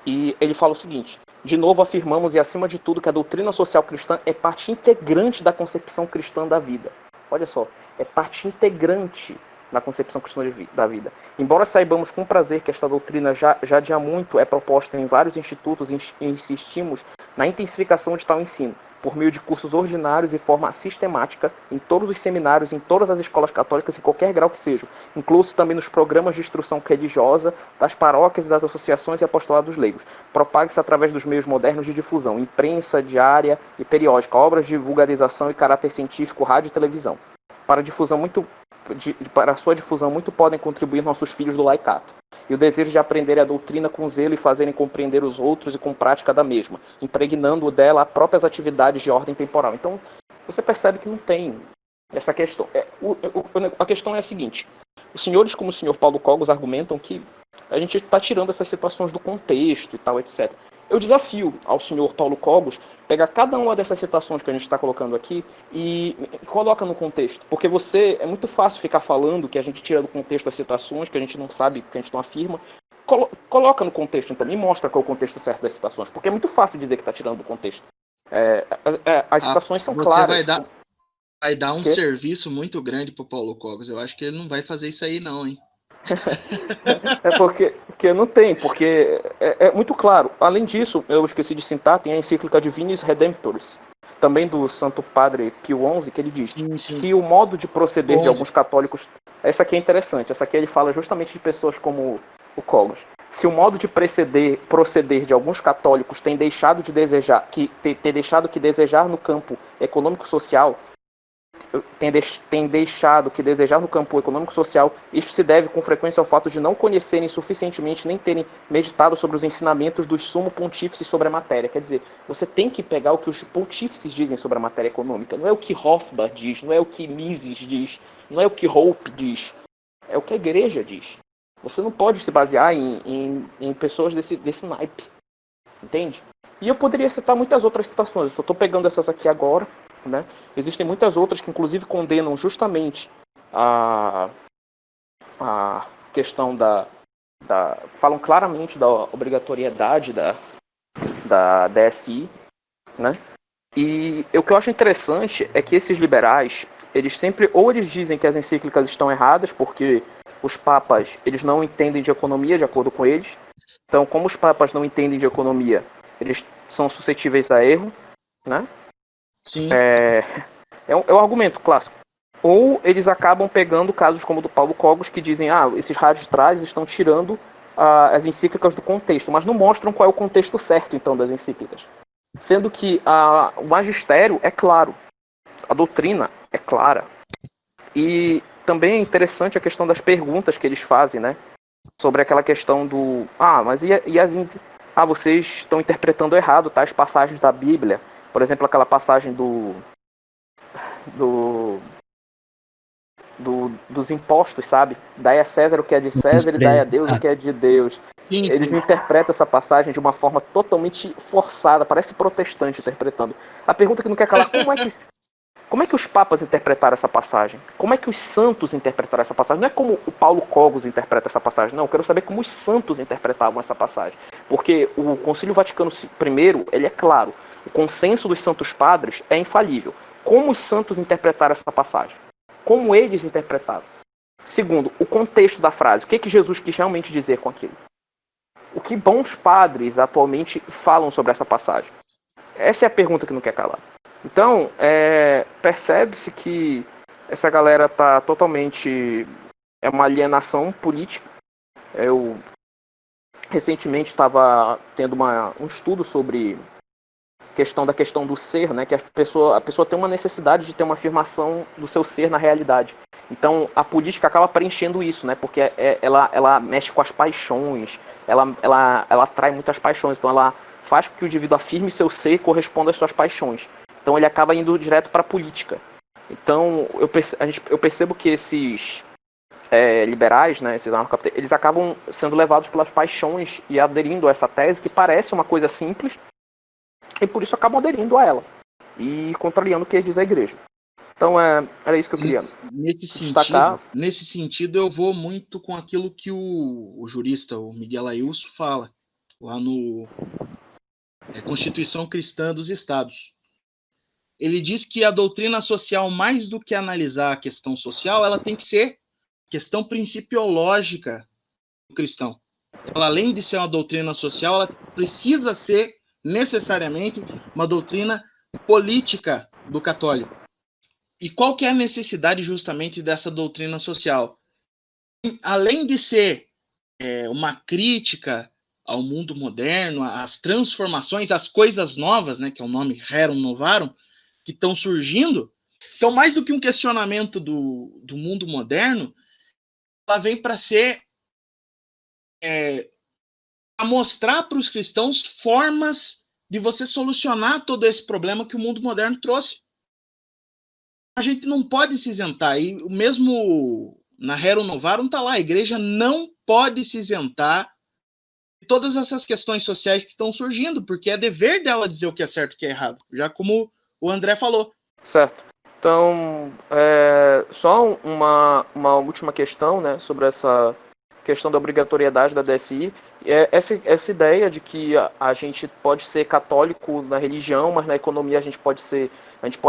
e ele fala o seguinte: de novo afirmamos e acima de tudo que a doutrina social cristã é parte integrante da concepção cristã da vida. Olha só, é parte integrante na concepção cristã da vida. Embora saibamos com prazer que esta doutrina já de há muito é proposta em vários institutos e insistimos na intensificação de tal ensino, por meio de cursos ordinários e forma sistemática, em todos os seminários, em todas as escolas católicas, em qualquer grau que sejam, incluso também nos programas de instrução religiosa, das paróquias e das associações e apostolados leigos. Propague-se através dos meios modernos de difusão, imprensa, diária e periódica, obras de vulgarização e caráter científico, rádio e televisão. Para a sua difusão muito podem contribuir nossos filhos do laicato. E o desejo de aprender a doutrina com zelo e fazerem compreender os outros e com prática da mesma, impregnando dela próprias atividades de ordem temporal. Então, você percebe que não tem essa questão. A questão é a seguinte: os senhores, como o senhor Paulo Cogos, argumentam que a gente está tirando essas situações do contexto e tal, etc. Eu desafio ao senhor Paulo Cogos pegar cada uma dessas citações que a gente está colocando aqui e coloca no contexto. Porque é muito fácil ficar falando que a gente tira do contexto as citações, que a gente não sabe, que a gente não afirma. Coloca no contexto, então, me mostra qual é o contexto certo das citações. Porque é muito fácil dizer que está tirando do contexto. As citações são claras. Você vai dar um serviço muito grande pro Paulo Cogos. Eu acho que ele não vai fazer isso aí não, hein? Porque não tem, porque é muito claro. Além disso, eu esqueci de citar, tem a encíclica Divinis Redemptoris, também do Santo Padre Pio XI, que ele diz: sim. Se o modo de proceder de alguns católicos... Essa aqui é interessante, essa aqui ele fala justamente de pessoas como o Cogos. Se o modo de proceder de alguns católicos tem deixado que desejar no campo econômico-social, tem deixado que desejar no campo econômico-social, isto se deve com frequência ao fato de não conhecerem suficientemente nem terem meditado sobre os ensinamentos dos sumo pontífices sobre a matéria. Quer dizer, você tem que pegar o que os pontífices dizem sobre a matéria econômica. Não é o que Rothbard diz, não é o que Mises diz, não é o que Hope diz. É o que a igreja diz. Você não pode se basear em pessoas desse naipe. Entende? E eu poderia citar muitas outras citações. Eu só estou pegando essas aqui agora. Né? Existem muitas outras que inclusive condenam justamente a questão falam claramente da obrigatoriedade da DSI, né? E o que eu acho interessante é que esses liberais, eles dizem que as encíclicas estão erradas porque os papas, eles não entendem de economia de acordo com eles. Então, como os papas não entendem de economia, eles são suscetíveis a erro, né? Sim. É um argumento clássico. Ou eles acabam pegando casos como o do Paulo Cogos, que dizem: esses radicais estão tirando as encíclicas do contexto, mas não mostram qual é o contexto certo, então, das encíclicas. Sendo que o magistério é claro, a doutrina é clara. E também é interessante a questão das perguntas que eles fazem, né? Sobre aquela questão do... vocês estão interpretando errado tais passagens da Bíblia. Por exemplo, aquela passagem dos impostos, sabe? Dai a César o que é de César e dai a Deus o que é de Deus. Eles interpretam essa passagem de uma forma totalmente forçada, parece protestante interpretando. A pergunta que não quer calar: como é que os papas interpretaram essa passagem? Como é que os santos interpretaram essa passagem? Não é como o Paulo Cogos interpreta essa passagem, não. Eu quero saber como os santos interpretavam essa passagem. Porque o Concílio Vaticano I, ele é claro. O consenso dos santos padres é infalível. Como os santos interpretaram essa passagem? Como eles interpretaram? Segundo, o contexto da frase. O que Jesus quis realmente dizer com aquilo? O que bons padres atualmente falam sobre essa passagem? Essa é a pergunta que não quer calar. Então, percebe-se que essa galera está totalmente... É uma alienação política. Eu recentemente estava tendo um estudo sobre da questão do ser, né? Que a pessoa tem uma necessidade de ter uma afirmação do seu ser na realidade. Então, a política acaba preenchendo isso, né? Porque ela mexe com as paixões, ela atrai muitas paixões, então ela faz com que o indivíduo afirme seu ser e corresponda às suas paixões. Então, ele acaba indo direto para a política. Então, eu percebo que esses liberais, né, esses anarcocapitalistas, eles acabam sendo levados pelas paixões e aderindo a essa tese que parece uma coisa simples, e por isso acabam aderindo a ela e contrariando o que diz a igreja. Então, era isso que eu queria destacar. Nesse sentido, eu vou muito com aquilo que o jurista, o Miguel Ailson, fala lá no Constituição Cristã dos Estados. Ele diz que a doutrina social, mais do que analisar a questão social, ela tem que ser questão principiológica do cristão. Ela, além de ser uma doutrina social, ela precisa ser necessariamente uma doutrina política do católico. E qual que é a necessidade justamente dessa doutrina social? Além de ser uma crítica ao mundo moderno, às transformações, às coisas novas, né, que é o nome Rerum Novarum, que estão surgindo, então, mais do que um questionamento do mundo moderno, ela vem para ser a mostrar para os cristãos formas de você solucionar todo esse problema que o mundo moderno trouxe. A gente não pode se isentar. E o mesmo na Rerum Novarum está lá, a igreja não pode se isentar de todas essas questões sociais que estão surgindo, porque é dever dela dizer o que é certo e o que é errado, já como o André falou. Certo. Então, só uma última questão, né, sobre essa questão da obrigatoriedade da DSI. Essa ideia de que a gente pode ser católico na religião, mas na economia a gente pode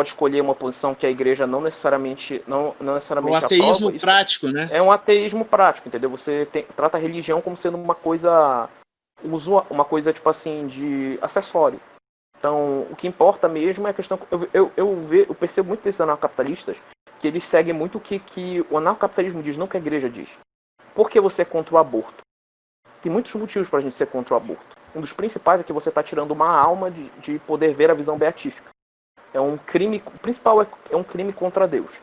escolher uma posição que a igreja não necessariamente o ateísmo aprova. Prático, né? É um ateísmo prático, entendeu? Você trata a religião como sendo uma coisa tipo assim, de acessório. Então, o que importa mesmo é a questão. Eu percebo muito desses anarcocapitalistas que eles seguem muito o que o anarcocapitalismo diz, não o que a igreja diz. Por que você é contra o aborto? Tem muitos motivos para a gente ser contra o aborto. Um dos principais é que você está tirando uma alma de poder ver a visão beatífica. É um crime. O principal é um crime contra Deus.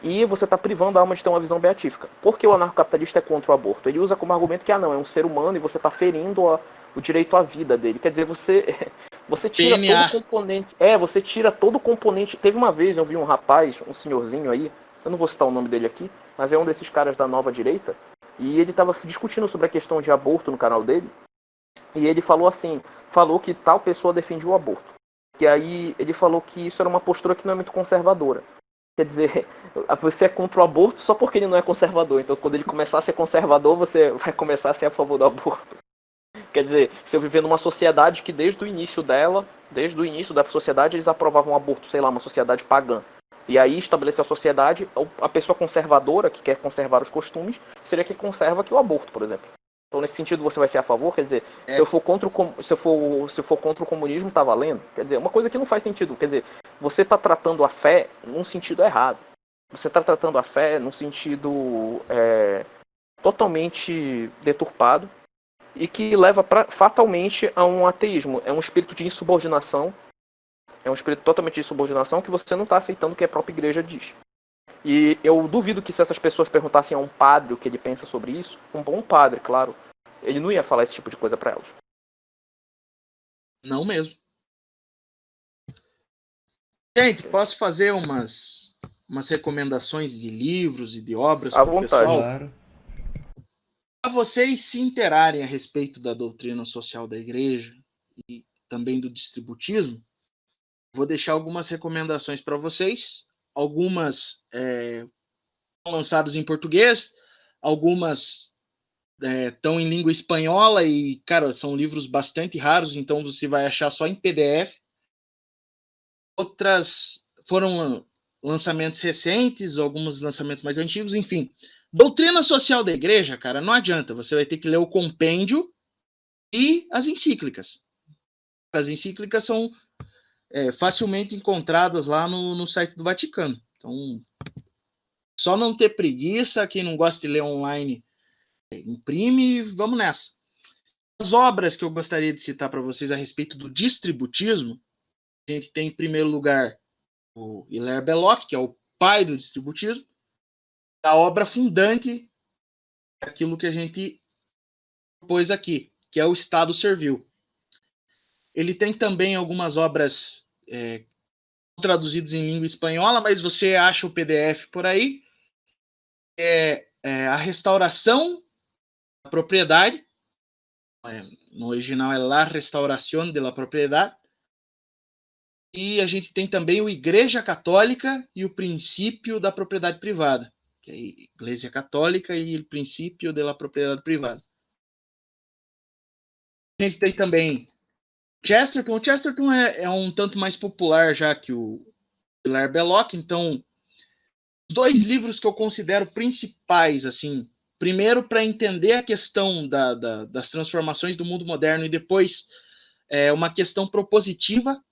E você está privando a alma de ter uma visão beatífica. Por que o anarcocapitalista é contra o aborto? Ele usa como argumento que não, é um ser humano e você está ferindo o direito à vida dele. Quer dizer, você tira todo o componente. Você tira todo o componente. Teve uma vez, eu vi um rapaz, um senhorzinho aí, eu não vou citar o nome dele aqui, mas é um desses caras da nova direita, e ele estava discutindo sobre a questão de aborto no canal dele, e ele falou que tal pessoa defendia o aborto. E aí ele falou que isso era uma postura que não é muito conservadora. Quer dizer, você é contra o aborto só porque ele não é conservador. Então, quando ele começar a ser conservador, você vai começar a ser a favor do aborto. Quer dizer, se eu viver numa sociedade que desde o início da sociedade, eles aprovavam o aborto, sei lá, uma sociedade pagã. E aí estabeleceu a sociedade, a pessoa conservadora, que quer conservar os costumes, seria que conserva aqui o aborto, por exemplo. Então, nesse sentido, você vai ser a favor? Quer dizer, se eu for contra o comunismo, tá valendo? Quer dizer, uma coisa que não faz sentido. Quer dizer, você está tratando a fé num sentido errado. Você está tratando a fé num sentido totalmente deturpado e que leva fatalmente a um ateísmo. É um espírito de insubordinação. É um espírito totalmente de insubordinação que você não está aceitando o que a própria igreja diz. E eu duvido que se essas pessoas perguntassem a um padre o que ele pensa sobre isso, um bom padre, claro, ele não ia falar esse tipo de coisa para elas. Não mesmo. Gente, posso fazer umas recomendações de livros e de obras para o pessoal? Claro. Para vocês se interarem a respeito da doutrina social da igreja e também do distributismo, vou deixar algumas recomendações para vocês. Algumas são lançadas em português, algumas estão em língua espanhola e, cara, são livros bastante raros, então você vai achar só em PDF. Outras foram lançamentos recentes, alguns lançamentos mais antigos, enfim. Doutrina social da igreja, cara, não adianta. Você vai ter que ler o compêndio e as encíclicas. As encíclicas são facilmente encontradas lá no site do Vaticano. Então, só não ter preguiça, quem não gosta de ler online, imprime e vamos nessa. As obras que eu gostaria de citar para vocês a respeito do distributismo, a gente tem em primeiro lugar o Hilaire Belloc, que é o pai do distributismo. a obra fundante daquilo que a gente propôs aqui, que é o Estado Servil. Ele tem também algumas obras traduzidas em língua espanhola, mas você acha o PDF por aí. A restauração da propriedade, no original é La Restauración de la Propiedad, e a gente tem também o Igreja Católica e o Princípio da Propriedade Privada, que é a Igreja Católica e o Princípio da Propriedade Privada. A gente tem também Chesterton. O Chesterton é um tanto mais popular já que o Hilaire Belloc, então os dois livros que eu considero principais, assim, primeiro para entender a questão das transformações do mundo moderno e depois uma questão propositiva,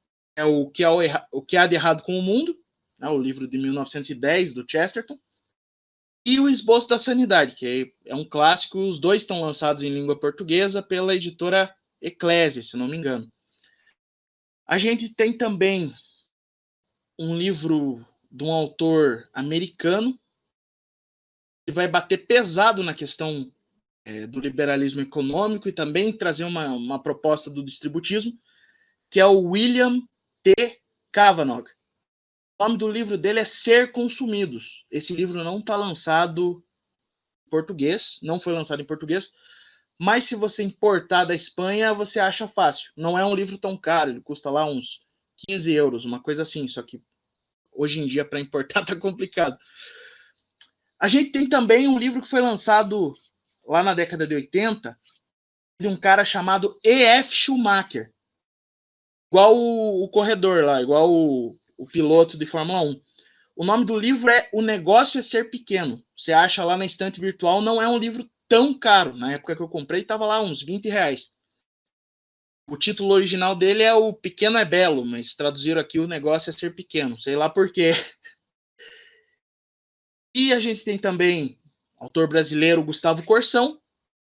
o que há de errado com o mundo, né, o livro de 1910 do Chesterton, e o Esboço da Sanidade, que é um clássico. Os dois estão lançados em língua portuguesa pela editora Eclésia, se não me engano. A gente tem também um livro de um autor americano que vai bater pesado na questão do liberalismo econômico e também trazer uma proposta do distributismo, que é o William T. Cavanaugh. O nome do livro dele é Ser Consumidos. Esse livro não está lançado em português, não foi lançado em português, mas se você importar da Espanha, você acha fácil. Não é um livro tão caro, ele custa lá uns 15 euros, uma coisa assim, só que hoje em dia para importar tá complicado. A gente tem também um livro que foi lançado lá na década de 80, de um cara chamado E.F. Schumacher. Igual o corredor lá, igual o piloto de Fórmula 1. O nome do livro é O Negócio é Ser Pequeno. Você acha lá na estante virtual, não é um livro tão caro. Na época que eu comprei, estava lá uns R$20. O título original dele é O Pequeno é Belo, mas traduziram aqui O Negócio é Ser Pequeno. Sei lá por quê. E a gente tem também autor brasileiro Gustavo Corsão,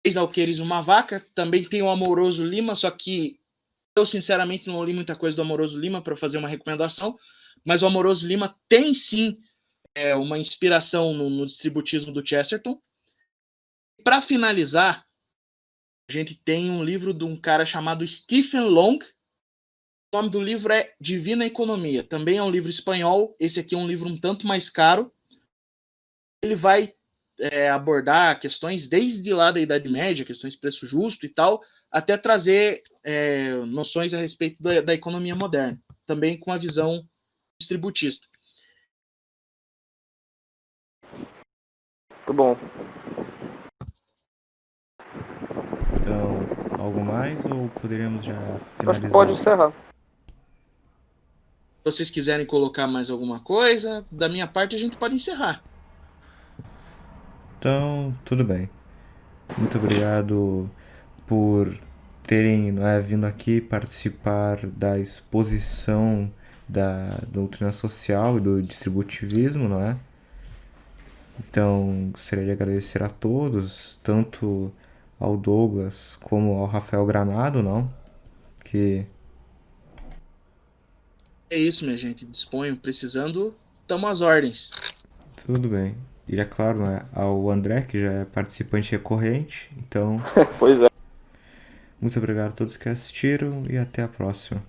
Três Alqueires e uma Vaca. Também tem o Amoroso Lima, só que eu, sinceramente, não li muita coisa do Amoroso Lima para fazer uma recomendação, mas o Amoroso Lima tem, sim, uma inspiração no distributismo do Chesterton. Para finalizar, a gente tem um livro de um cara chamado Stephen Long. O nome do livro é Divina Economia. Também é um livro espanhol. Esse aqui é um livro um tanto mais caro. Ele vai abordar questões desde lá da Idade Média, questões de preço justo e tal, até trazer noções a respeito da economia moderna, também com a visão distributista. Muito bom. Então, algo mais ou poderíamos já finalizar? Acho que pode encerrar. Se vocês quiserem colocar mais alguma coisa, da minha parte a gente pode encerrar. Então, tudo bem. Muito obrigado por terem vindo aqui participar da exposição da doutrina social e do distributivismo, não é? Então, gostaria de agradecer a todos, tanto ao Douglas como ao Rafael Granado, não? Que É isso, minha gente. Disponham. Precisando, estamos às ordens. tudo bem. E é claro, né, ao André, que já é participante recorrente. Então, Pois é. muito obrigado a todos que assistiram e até a próxima.